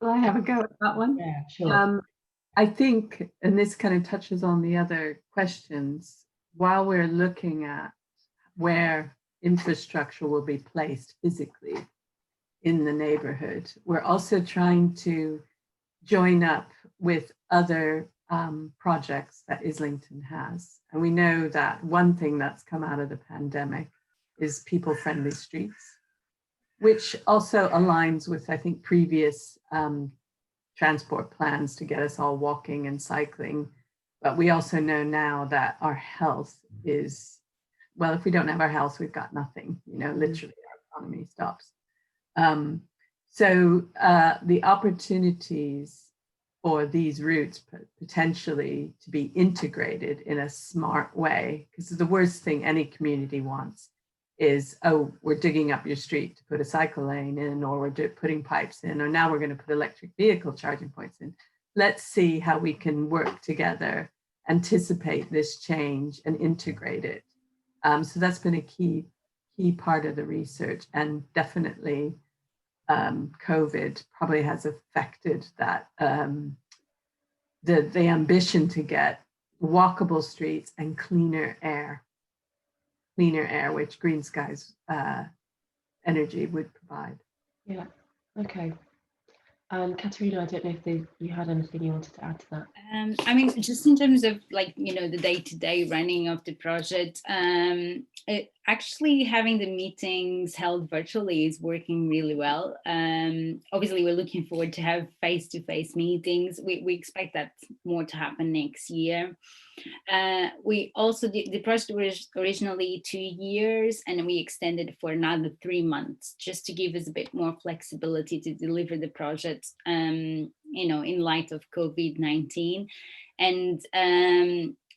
C: Will I have a go at that one?
A: Yeah, sure.
C: I think, and this kind of touches on the other questions, while we're looking at where infrastructure will be placed physically in the neighborhood, we're also trying to join up with other projects that Islington has. And we know that one thing that's come out of the pandemic is people-friendly streets, which also aligns with, I think, previous transport plans to get us all walking and cycling. But we also know now that our health is, well, if we don't have our health, we've got nothing, you know, literally our economy stops. So the opportunities for these routes potentially to be integrated in a smart way, because the worst thing any community wants is, oh, we're digging up your street to put a cycle lane in, or we're putting pipes in, or now we're going to put electric vehicle charging points in. Let's see how we can work together, anticipate this change and integrate it. So that's been a key part of the research, and definitely COVID probably has affected that, the ambition to get walkable streets and cleaner air, which GreenSCIES energy would provide.
A: Yeah, okay. Catarina, I don't know if you had anything you wanted to add to that.
D: I mean, just in terms of, like, you know, the day-to-day running of the project, actually having the meetings held virtually is working really well. Obviously, we're looking forward to have face-to-face meetings. We expect that more to happen next year. We also did, the project was originally 2 years, and we extended for another 3 months, just to give us a bit more flexibility to deliver the project, you know, in light of COVID-19. And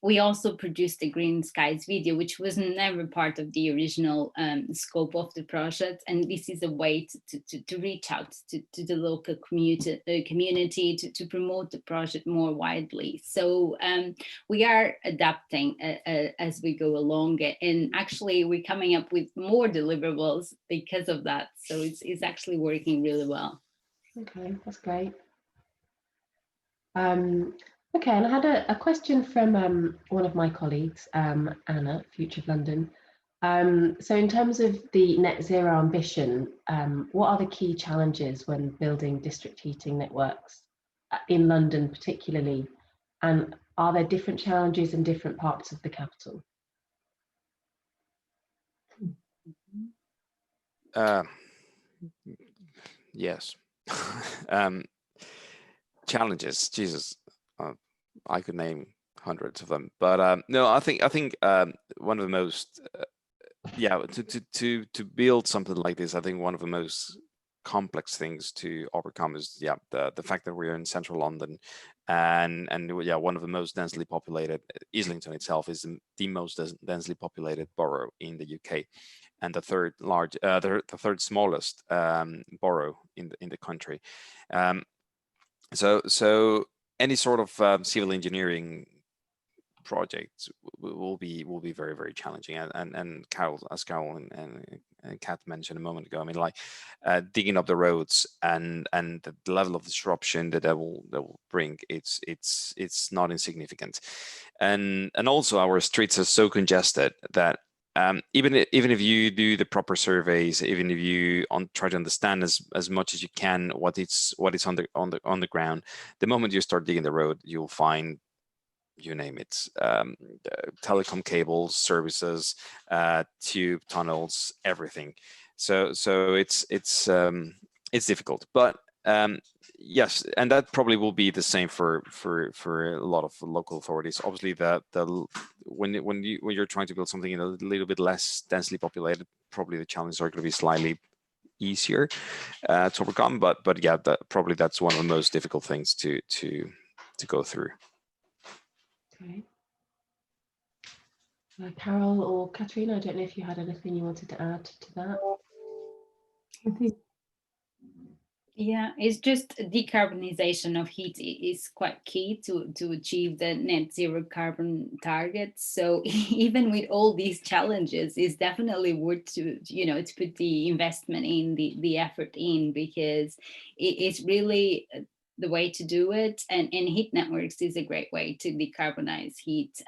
D: we also produced a GreenSCIES video, which was never part of the original scope of the project. And this is a way to reach out to the local community to promote the project more widely. So we are adapting as we go along. And actually, we're coming up with more deliverables because of that. So it's actually working really well.
A: Okay, that's great. Okay, and I had a question from one of my colleagues, Anna, Future of London. So in terms of the net zero ambition, what are the key challenges when building district heating networks in London particularly? And are there different challenges in different parts of the capital?
B: Yes. Challenges, Jesus. I could name hundreds of them, but no, I think one of the most, to build something like this, I think one of the most complex things to overcome is the fact that we're in central London, and one of the most densely populated. Islington itself is the most densely populated borough in the UK, and the third smallest borough in the country. So any sort of civil engineering projects will be very, very challenging. And Carol, as Carol and Kat mentioned a moment ago, I mean, like digging up the roads and the level of disruption that will bring, it's not insignificant. And also our streets are so congested that even if you do the proper surveys, even if you try to understand as much as you can what is on the ground, the moment you start digging the road, you'll find, you name it, telecom cables, services, tube tunnels, everything. So it's difficult, but yes, and that probably will be the same for a lot of local authorities. Obviously, when you're trying to build something in a little bit less densely populated, probably the challenges are going to be slightly easier to overcome. But yeah, probably that's one of the most difficult things to go through.
A: Okay. Carol or Catarina, I don't know if you had anything you wanted to add to that.
C: I think,
D: yeah, it's just decarbonisation of heat is quite key to achieve the net zero carbon targets. So even with all these challenges, it's definitely worth to put the investment in, the effort in, because it's really the way to do it. And heat networks is a great way to decarbonize heat.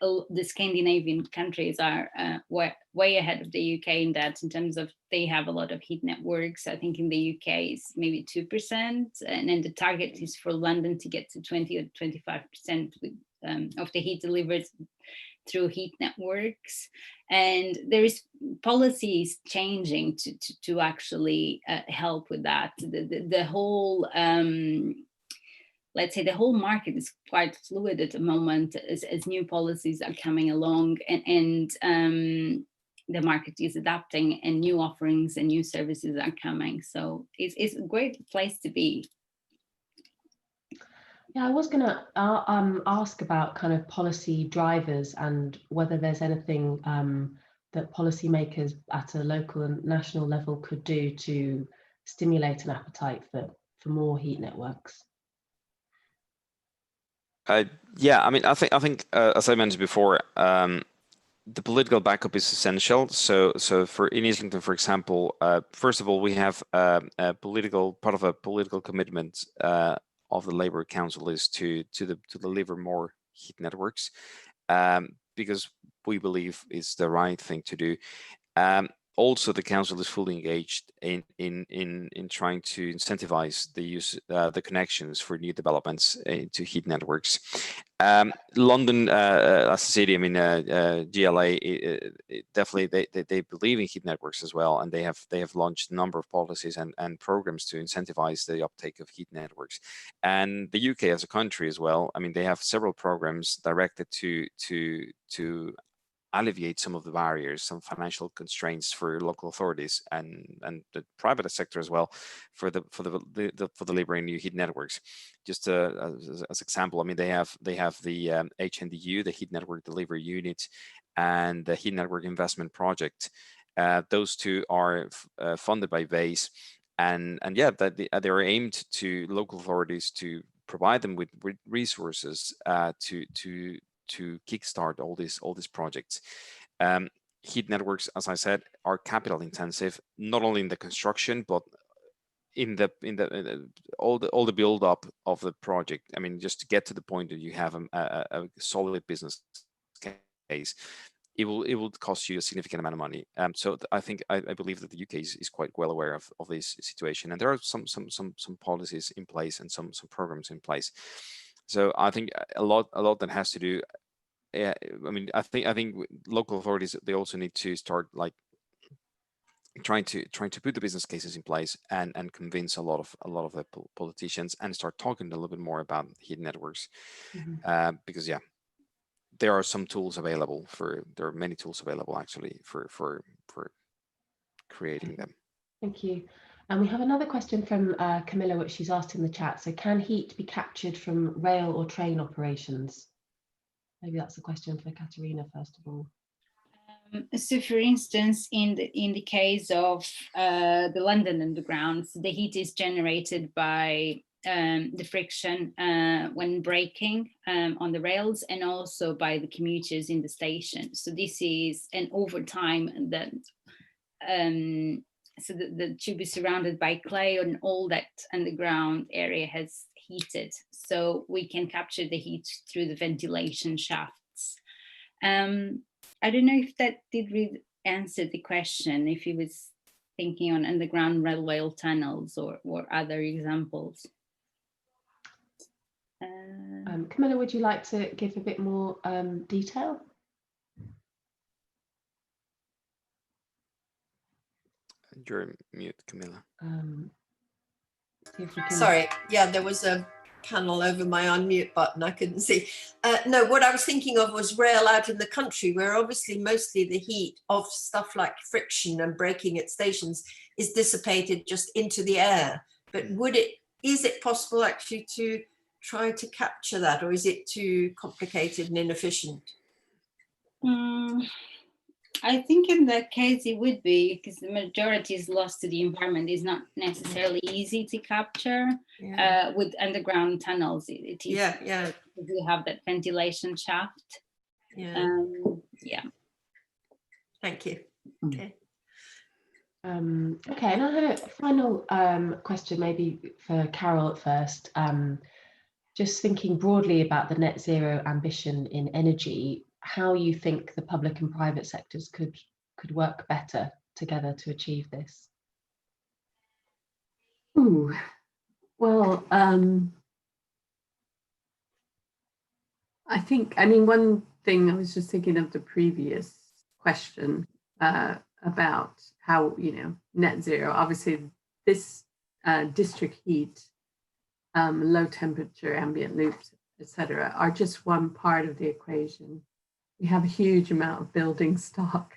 D: The Scandinavian countries are way ahead of the UK in that, in terms of they have a lot of heat networks. I think in the UK it's maybe 2%, and then the target is for London to get to 20 or 25% of the heat delivered through heat networks. And there is policies changing to actually help with that. The whole let's say the whole market is quite fluid at the moment as new policies are coming along, and the market is adapting, and new offerings and new services are coming. So it's a great place to be.
A: Yeah, I was going to ask about kind of policy drivers and whether there's anything that policymakers at a local and national level could do to stimulate an appetite for more heat networks.
B: Yeah, I mean, I think as I mentioned before, the political backup is essential. So for in Islington, for example, first of all, we have a political commitment of the Labour Council is to deliver more heat networks, because we believe it's the right thing to do. also the council is fully engaged in trying to incentivize the use the connections for new developments into heat networks. London as a city, I mean, GLA, definitely they believe in heat networks as well, and they have launched a number of policies and programs to incentivize the uptake of heat networks. And the UK as a country as well, I mean, they have several programs directed to alleviate some of the barriers, some financial constraints for local authorities and the private sector as well, for the delivering new heat networks. Just as example, I mean, they have the HNDU, the Heat Network Delivery Unit, and the Heat Network Investment Project. Those two are funded by BASE, and yeah, they are aimed to local authorities to provide them with resources to kickstart all these projects. Heat networks, as I said, are capital intensive, not only in the construction, but in all the build up of the project. I mean, just to get to the point that you have a solid business case, it will cost you a significant amount of money. So I believe that the UK is quite well aware of this situation, and there are some policies in place and some programs in place. So I think a lot that has to do. Yeah, I mean, I think local authorities, they also need to start like trying to put the business cases in place and convince a lot of the politicians and start talking a little bit more about heat networks, because yeah, there are some tools available there are many tools available actually for creating them.
A: Thank you. And we have another question from Camilla, which she's asked in the chat. So, can heat be captured from rail or train operations? Maybe that's a question for Catarina first of all.
D: So, for instance, in the case of the London Underground, the heat is generated by the friction when braking on the rails, and also by the commuters in the station. So this is an overtime that so the tube is surrounded by clay, and all that underground area has heated. So we can capture the heat through the ventilation shafts. I don't know if that did really answer the question, if he was thinking on underground railway tunnels or other examples.
A: Camilla, would you like to give a bit more detail?
B: You're mute, Camilla.
F: Sorry, yeah, there was a panel over my unmute button, I couldn't see. No, what I was thinking of was rail out in the country, where obviously mostly the heat of stuff like friction and braking at stations is dissipated just into the air. But is it possible actually to try to capture that, or is it too complicated and inefficient?
D: I think in that case it would be, because the majority is lost to the environment. It's not necessarily easy to capture. With underground tunnels. It is,
F: yeah.
D: We have that ventilation shaft. Yeah.
F: Thank you. Okay.
A: Okay, and I had a final question, maybe for Carol at first. Just thinking broadly about the net zero ambition in energy, how you think the public and private sectors could work better together to achieve this?
C: Well, I mean, one thing I was just thinking of the previous question about how, net zero, obviously this district heat, low temperature, ambient loops, etc., are just one part of the equation. We have a huge amount of building stock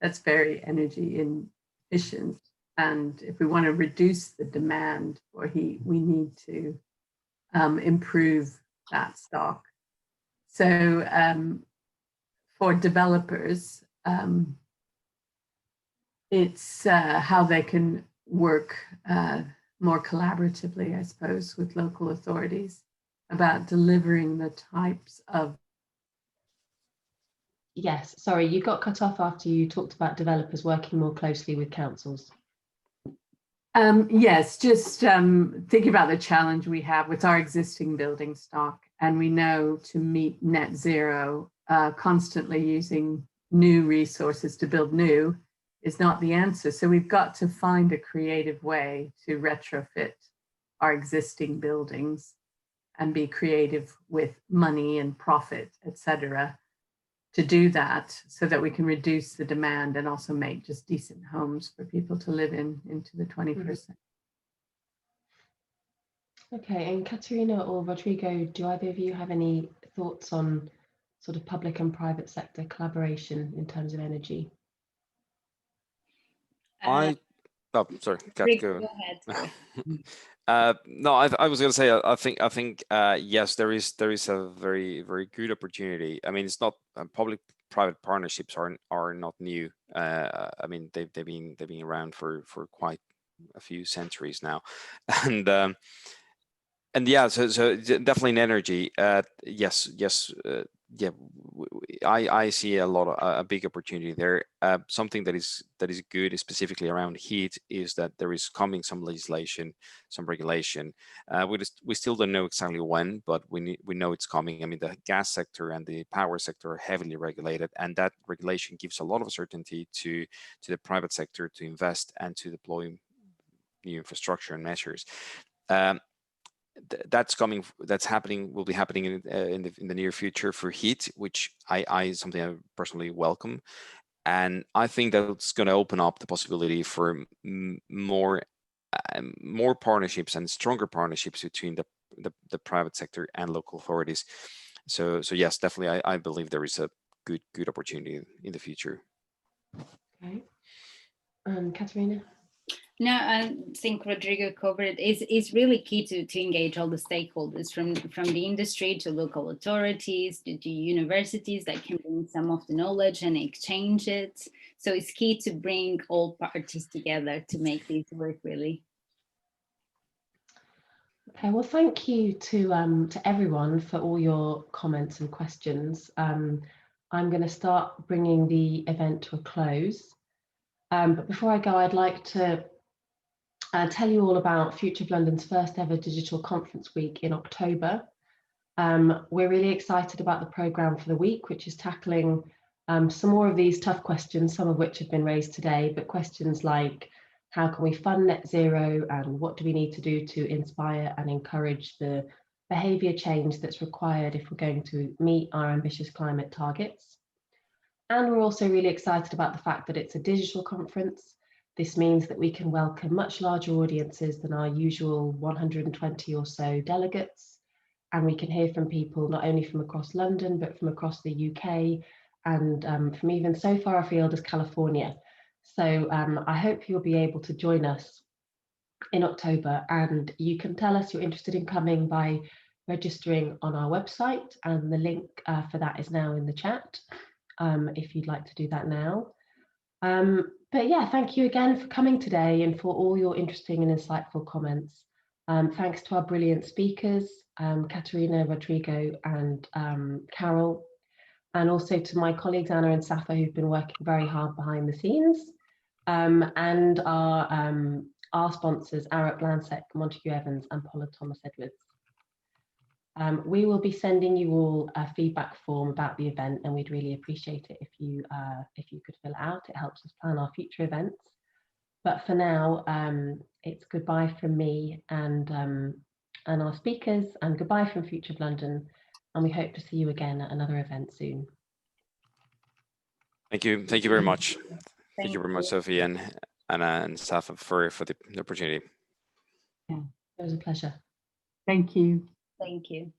C: that's very energy inefficient. And if we want to reduce the demand for heat, we need to improve that stock. So for developers, it's how they can work more collaboratively, I suppose, with local authorities about delivering the types of.
A: Yes, sorry, you got cut off after you talked about developers working more closely with councils.
C: Yes, just thinking about the challenge we have with our existing building stock, and we know to meet net zero, constantly using new resources to build new is not the answer. So we've got to find a creative way to retrofit our existing buildings and be creative with money and profit, etc., to do that so that we can reduce the demand and also make just decent homes for people to live in into the 21st century.
A: Okay, and Catarina or Rodrigo, do either of you have any thoughts on sort of public and private sector collaboration in terms of energy?
B: Oh, sorry, Kat,
D: Rick, go ahead.
B: no, I was going to say, I think, yes, there is a very good opportunity. I mean, it's not public-private partnerships are not new. I mean, they've been around for quite a few centuries now, and yeah, so definitely in energy. Yes. Yeah, I see a big opportunity there. Something that is good, specifically around heat, is that there is coming some legislation, some regulation. We still don't know exactly when, but we know it's coming. I mean, the gas sector and the power sector are heavily regulated, and that regulation gives a lot of certainty to the private sector to invest and to deploy new infrastructure and measures. That's happening, will be happening in the near future for heat, which I something I personally welcome, and I think that's going to open up the possibility for more partnerships and stronger partnerships between the private sector and local authorities. So yes, definitely, I believe there is a good opportunity in the future.
A: Okay, Catarina.
D: No, I think Rodrigo covered it. It's really key to engage all the stakeholders from the industry to local authorities to universities that can bring some of the knowledge and exchange it. So it's key to bring all parties together to make this work really.
A: Okay, well, thank you to everyone for all your comments and questions. I'm going to start bringing the event to a close. But before I go, I'd like to tell you all about Future of London's first ever digital conference week in October. We're really excited about the programme for the week, which is tackling some more of these tough questions, some of which have been raised today, but questions like how can we fund net zero and what do we need to do to inspire and encourage the behaviour change that's required if we're going to meet our ambitious climate targets. And we're also really excited about the fact that it's a digital conference. This means that we can welcome much larger audiences than our usual 120 or so delegates. And we can hear from people not only from across London, but from across the UK and from even so far afield as California. So I hope you'll be able to join us in October, and you can tell us you're interested in coming by registering on our website, and the link for that is now in the chat if you'd like to do that now. But yeah, thank you again for coming today and for all your interesting and insightful comments. Thanks to our brilliant speakers, Catarina, Rodrigo and Carol, and also to my colleagues Anna and Safa, who've been working very hard behind the scenes, and our sponsors, Arup Lansec, Montague Evans and Paula Thomas Edwards. We will be sending you all a feedback form about the event, and we'd really appreciate it if you could fill it out. It helps us plan our future events. But for now, it's goodbye from me and our speakers, and goodbye from Future of London, and we hope to see you again at another event soon.
B: Thank you very much. Thank you very much, Sophie and Anna and Safa for the opportunity.
A: Yeah, it was a pleasure.
C: Thank you.
D: Thank you.